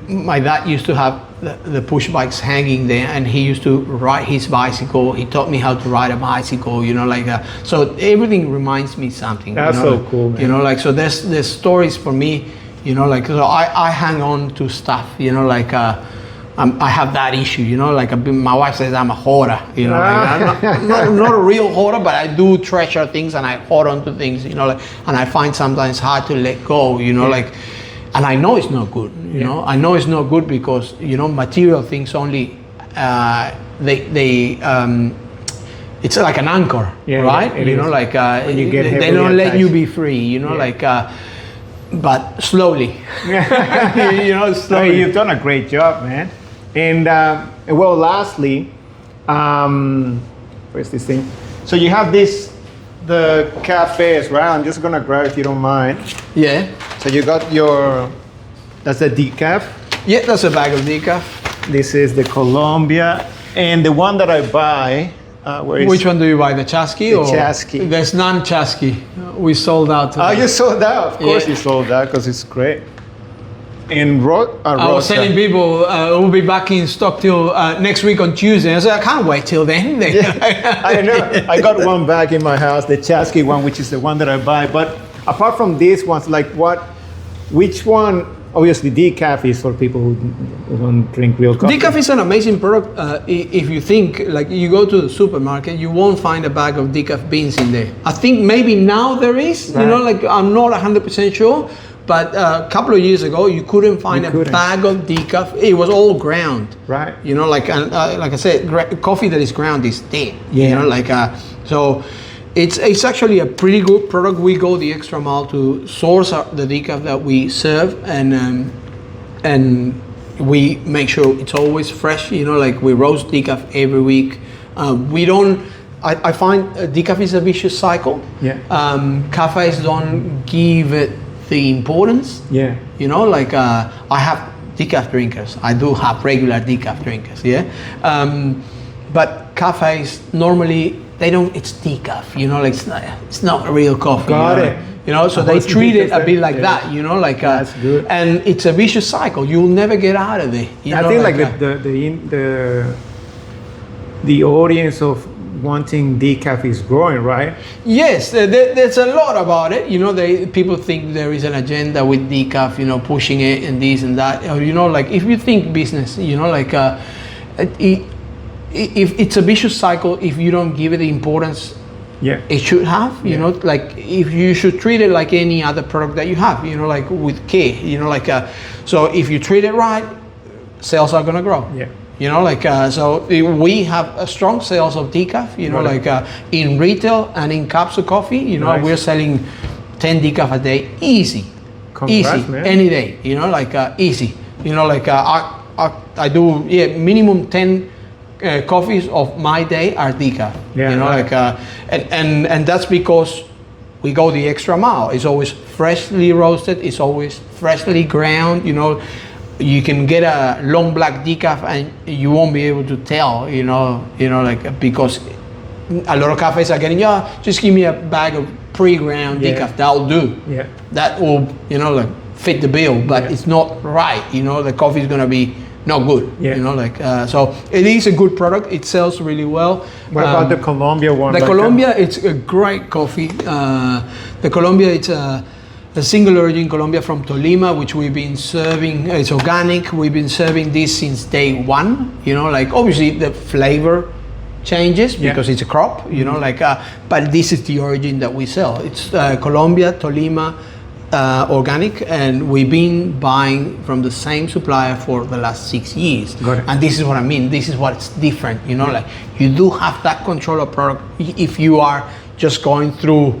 my dad used to have the push bikes hanging there, and he used to ride his bicycle. He taught me how to ride a bicycle, you know, like so everything reminds me something. That's you know, so cool, man. You know, like, so there's stories for me, you know, like, so I hang on to stuff, you know, like I have that issue, you know, like my wife says I'm a hoarder, you know, like I'm not a real hoarder, but I do treasure things and I hoard onto things, you know, like, and I find sometimes hard to let go, you know, like, and I know it's not good, you know. I know it's not good because, you know, material things only, it's like an anchor, right? You know, like they don't let you be free, you know, like, but slowly, you know, slowly. I mean, you've done a great job, man. And well, lastly, where's this thing? So you have the cafes, right? I'm just gonna grab if you don't mind. Yeah. So you got that's the decaf. Yeah, that's a bag of decaf. This is the Colombia, and the one that I buy. Which one do you buy? The Chasqui? The Chasqui. There's none Chasqui. We sold out. Oh, you sold out? Of course you sold out because it's great. And I was telling people we'll be back in stock till next week on Tuesday. I said, I can't wait till then. I know. I got one bag in my house, the Chasqui one, which is the one that I buy. But apart from these ones, like which one Obviously, decaf is for people who don't drink real coffee. Decaf is an amazing product. If you think, like, you go to the supermarket, you won't find a bag of decaf beans in there. I think maybe now there is, Right. you know, like, I'm not 100% sure, but a couple of years ago, you couldn't find a bag of decaf. It was all ground. Right. You know, like I said, coffee that is ground is dead. Yeah. You know, like, so it's actually a pretty good product. We go the extra mile to source the decaf that we serve, and we make sure it's always fresh. You know, like, we roast decaf every week. We don't. I find decaf is a vicious cycle. Yeah. Cafes don't give it the importance. Yeah. You know, like, I have decaf drinkers. I do have regular decaf drinkers. Yeah. But cafes normally, they don't. It's decaf. You know, like, it's not real coffee. Got you know? it. You know, so they treat it a bit like that. You know, like, that's good. And it's a vicious cycle. You'll never get out of it. You I know, think like the audience of wanting decaf is growing, right? Yes, there's a lot about it. You know, people think there is an agenda with decaf, you know, pushing it and this and that. Or, you know, like, if you think business, you know, like, if it's a vicious cycle, if you don't give it the importance it should have, you know, like, if you should treat it like any other product that you have, you know, like with care, you know, like, so if you treat it right, sales are gonna grow. Yeah. You know, like, so we have a strong sales of decaf, you know, like, in retail and in capsule coffee, you know, we're selling 10 decaf a day, easy. Congrats, easy, man. any day, you know, like, easy. You know, like, I do, minimum 10 coffees of my day are decaf. Yeah, you know, right. like, and that's because we go the extra mile. It's always freshly roasted. It's always freshly ground. You know, you can get a long black decaf and you won't be able to tell. You know, like, because a lot of cafes are getting, just give me a bag of pre-ground decaf. That'll do. Yeah. That will, you know, like, fit the bill, but it's not right. You know, the coffee is gonna be not good. Yeah. You know, like, so it is a good product. It sells really well. What about the Colombia one? The like Colombia, it's a great coffee. The Colombia, it's a single origin Colombia from Tolima, which we've been serving. It's organic. We've been serving this since day one. You know, like, obviously the flavor changes because it's a crop. You know, like, but this is the origin that we sell. It's Colombia, Tolima, organic, and we've been buying from the same supplier for the last 6 years. Got it. And this is what I mean. This is what's different. You know, like, you do have that control of product if you are just going through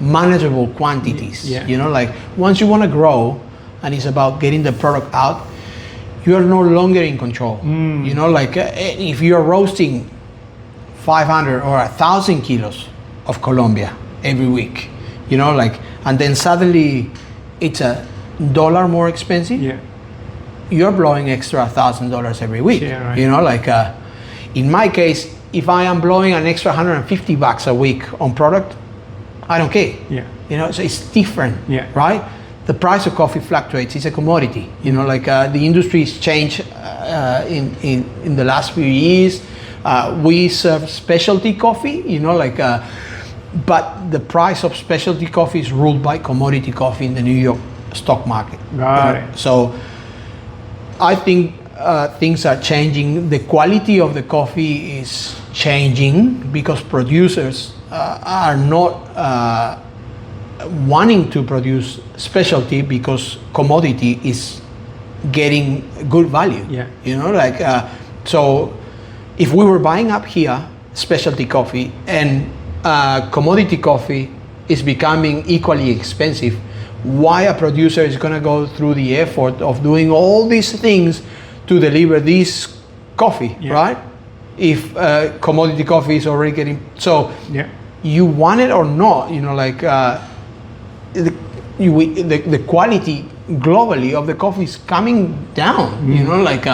manageable quantities. Yeah. You know, like, once you want to grow and it's about getting the product out, you are no longer in control. You know, like, if you're roasting 500 or 1,000 kilos of Colombia every week, you know, like, and then suddenly it's $1 more expensive, you're blowing extra $1,000 every week. Yeah, right. You know, like, in my case, if I am blowing an extra $150 a week on product, I don't care. Yeah. You know, so it's different. Yeah. Right? The price of coffee fluctuates. It's a commodity. You know, like, the industry's changed in the last few years. We serve specialty coffee. You know, like, but the price of specialty coffee is ruled by commodity coffee in the New York stock market. Got it. So I think things are changing. The quality of the coffee is changing because producers are not wanting to produce specialty because commodity is getting good value. Yeah. You know, like, so if we were buying up here specialty coffee and commodity coffee is becoming equally expensive, why a producer is going to go through the effort of doing all these things to deliver this coffee, right? If commodity coffee is already getting, so you want it or not, you know, like, the quality globally of the coffee is coming down, you know, like,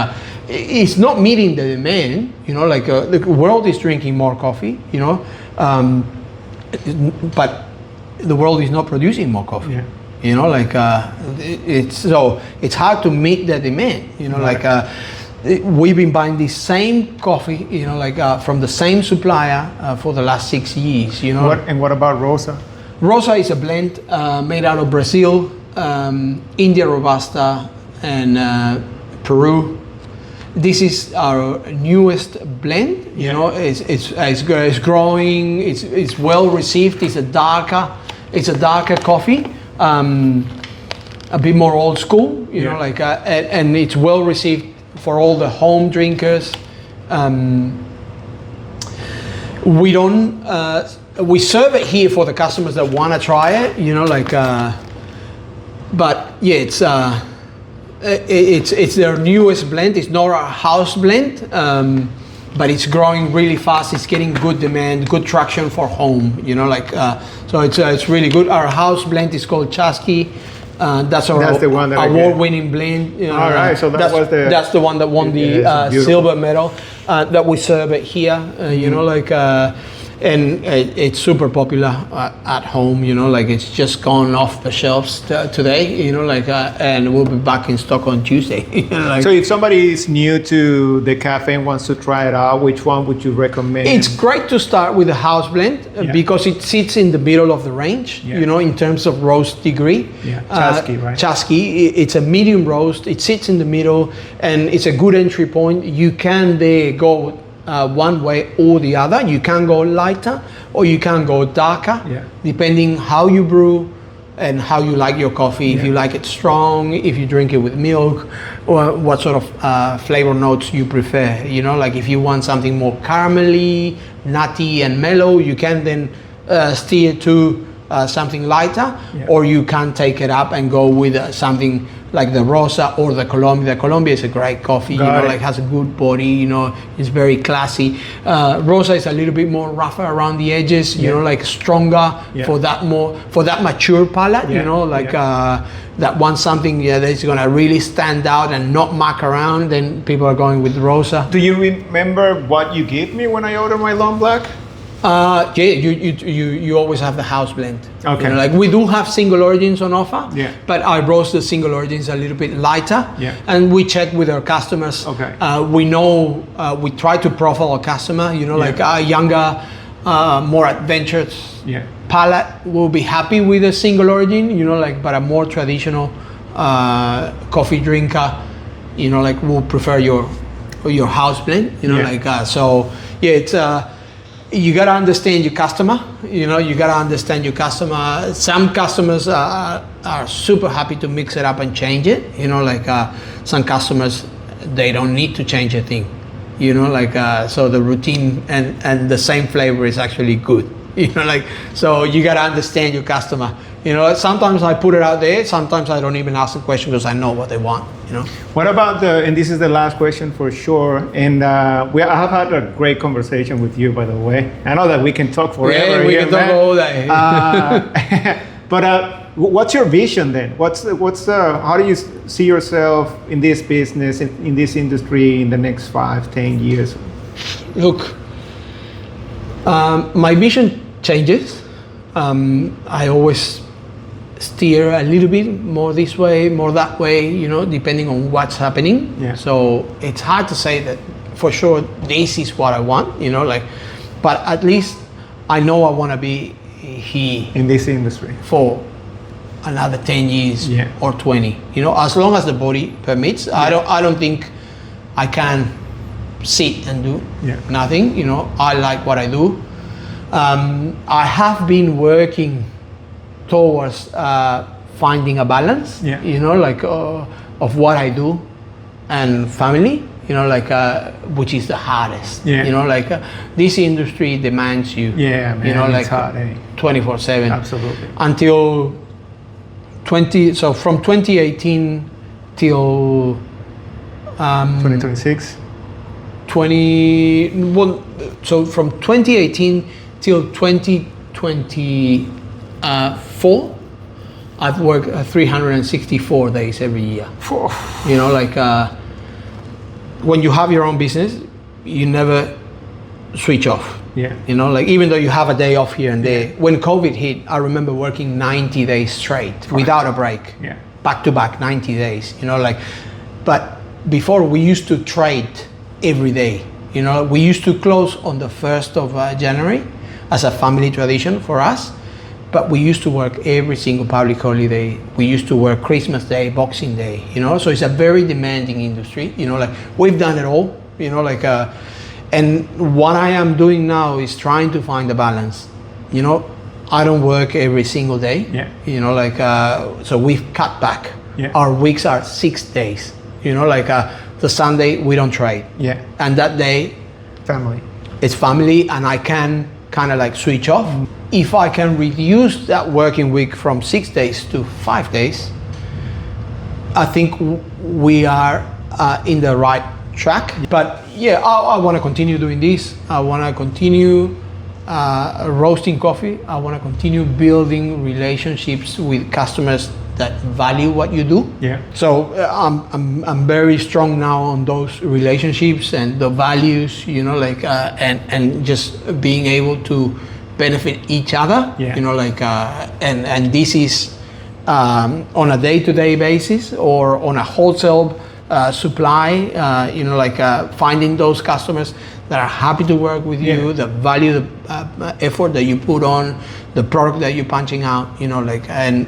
it's not meeting the demand, you know, like, the world is drinking more coffee, you know, but the world is not producing more coffee. You know, like, it's hard to meet the demand. You know, like, we've been buying the same coffee, you know, like, from the same supplier for the last 6 years. You know. And what about Rosa? Rosa is a blend made out of Brazil. India Robusta, and Peru. This is our newest blend. You know, it's growing. It's well received. It's a darker coffee, a bit more old school. You know, like and it's well received for all the home drinkers. We don't. We serve it here for the customers that want to try it. You know, like. But yeah, it's their newest blend. It's not a house blend, but it's growing really fast. It's getting good demand, good traction for home. You know, like so it's really good. Our house blend is called Chasqui. That's the one that award-winning blend. You know, all right, so that's the one that won the silver medal. That we serve it here. You know, like. And it's super popular at home, you know, like it's just gone off the shelves today, you know, like, and we'll be back in stock on Tuesday. You know, like, so if somebody is new to the cafe and wants to try it out, which one would you recommend? It's great to start with a house blend because it sits in the middle of the range, you know, in terms of roast degree. Yeah, Chasqui, right? Chasqui, it's a medium roast, it sits in the middle, and it's a good entry point. You can go one way or the other. You can go lighter or you can go darker, depending how you brew and how you like your coffee. If you like it strong, if you drink it with milk, or what sort of flavor notes you prefer. You know, like if you want something more caramelly, nutty and mellow, you can then steer to something lighter, or you can take it up and go with something like the Rosa or the Colombia. The Colombia is a great coffee, like has a good body, you know, it's very classy. Rosa is a little bit more rougher around the edges, you know, like stronger for that mature palate, you know, like that wants something that's gonna really stand out and not muck around, then people are going with Rosa. Do you remember what you gave me when I ordered my long black? You always have the house blend. Okay. You know, like we do have single origins on offer. Yeah. But I roast the single origins a little bit lighter. Yeah. And we check with our customers. Okay. We know we try to profile our customer. You know, like a younger, more adventurous palate will be happy with a single origin. You know, like but a more traditional coffee drinker, you know, like will prefer your house blend. You know, like so. Yeah, it's. You gotta understand your customer. You know, you gotta understand your customer. Some customers are super happy to mix it up and change it. You know, like some customers, they don't need to change a thing. You know, like so the routine and the same flavor is actually good. You know, like so you gotta understand your customer. You know, sometimes I put it out there. Sometimes I don't even ask the question because I know what they want. You know. What about and this is the last question for sure. And I have had a great conversation with you, by the way. I know that we can talk forever. Yeah, we can talk all day. But what's your vision then? How do you see yourself in this business, in this industry, in the next 5-10 years? Look, my vision changes. I always steer a little bit more this way, more that way, you know, depending on what's happening. Yeah. So it's hard to say that for sure this is what I want, you know, like, but at least I know I want to be here in this industry for another 10 years or 20, you know, as long as the body permits. I don't think I can sit and do nothing, you know. I like what I do. I have been working towards finding a balance, you know, like of what I do and family, you know, like which is the hardest. You know, like this industry demands you. Man, you know, like it's hard, 24/7. Absolutely. Until from 2018 till 2026. So from 2018 till 2024, I've worked 364 days every year. You know, like when you have your own business, you never switch off. You know, like even though you have a day off here and there. When COVID hit, I remember working 90 days straight without a break. Back to back, 90 days. You know, like, but before we used to trade every day. You know, we used to close on the 1st of January as a family tradition for us. but we used to work every single public holiday. We used to work Christmas Day, Boxing Day, you know, so it's a very demanding industry, you know, like we've done it all, you know, like, and what I am doing now is trying to find the balance, you know. I don't work every single day, you know, like, so we've cut back. Our weeks are 6 days, you know, like the Sunday we don't trade. And that day, family. It's family, and I can kind of like switch off. If I can reduce that working week from 6 days to 5 days, I think we are in the right track. But yeah, I want to continue doing this. I want to continue roasting coffee. I want to continue building relationships with customers that value what you do. So I'm very strong now on those relationships and the values, you know, like and just being able to benefit each other, you know, like and this is on a day-to-day basis or on a wholesale supply, you know, like finding those customers that are happy to work with you, that value the effort that you put on, the product that you're punching out, you know, like, and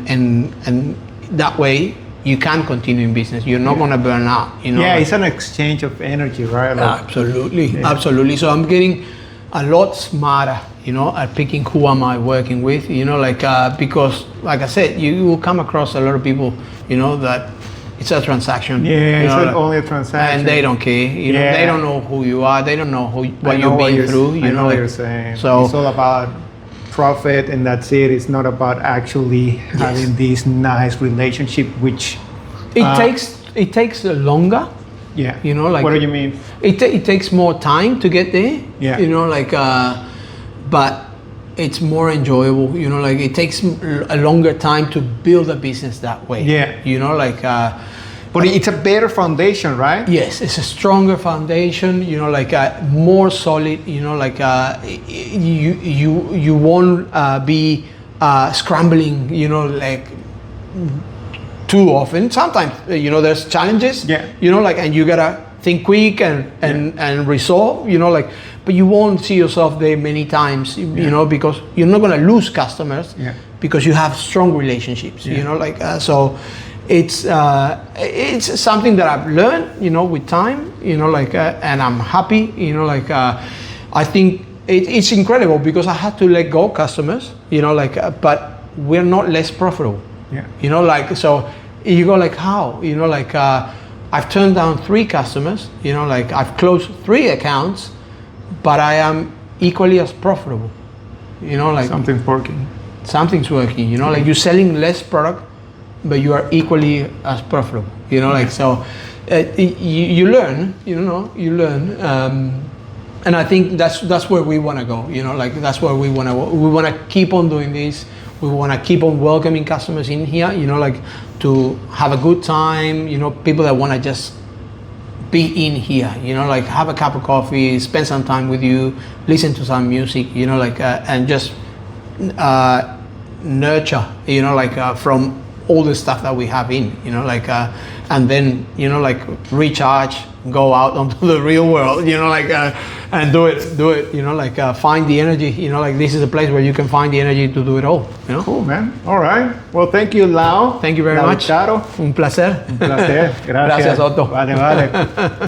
that way you can continue in business. You're not going to burn out, you know. It's an exchange of energy, right? Like, absolutely. So I'm getting a lot smarter, you know, at picking who am I working with, you know, like, because like I said, you will come across a lot of people, you know, that it's a transaction. It's not only a transaction. And they don't care. You know, they don't know who you are. They don't know what you've been through. You know what like, you're saying. So it's all about profit, and that's it. It's not about actually having this nice relationship, which it takes longer. You know, like, what do you mean? It takes more time to get there. You know, like, but it's more enjoyable, you know, like it takes a longer time to build a business that way. You know, like, but it's a better foundation, right? Yes, it's a stronger foundation, you know, like more solid, you know, like you won't be scrambling, you know, like too often. Sometimes, you know, there's challenges, you know, like, and you gotta think quick and resolve, you know, like, but you won't see yourself there many times, you know, because you're not going to lose customers because you have strong relationships, you know, like, so it's something that I've learned, you know, with time, you know, like, and I'm happy, you know, like, I think it's incredible because I had to let go customers, you know, like, but we're not less profitable, you know, like, so you go like, how, you know, like, I've turned down 3 customers, you know, like I've closed 3 accounts, but I am equally as profitable, you know, like something's working, you know, like you're selling less product, but you are equally as profitable, you know, like, so you learn, you know, and I think that's where we want to go, you know, like that's where we want to keep on doing this. We want to keep on welcoming customers in here, you know, like to have a good time, you know, people that want to just be in here, you know, like have a cup of coffee, spend some time with you, listen to some music, you know, like, and just nurture, you know, like from all the stuff that we have in, you know, like, and then, you know, like recharge, go out onto the real world, you know, like, and do it, you know, like, find the energy, you know, like this is a place where you can find the energy to do it all, you know. Cool, man. All right. Well, thank you, Lau. Thank you very much. Charo. Un placer. Un placer. Gracias. Gracias, Otto. Vale.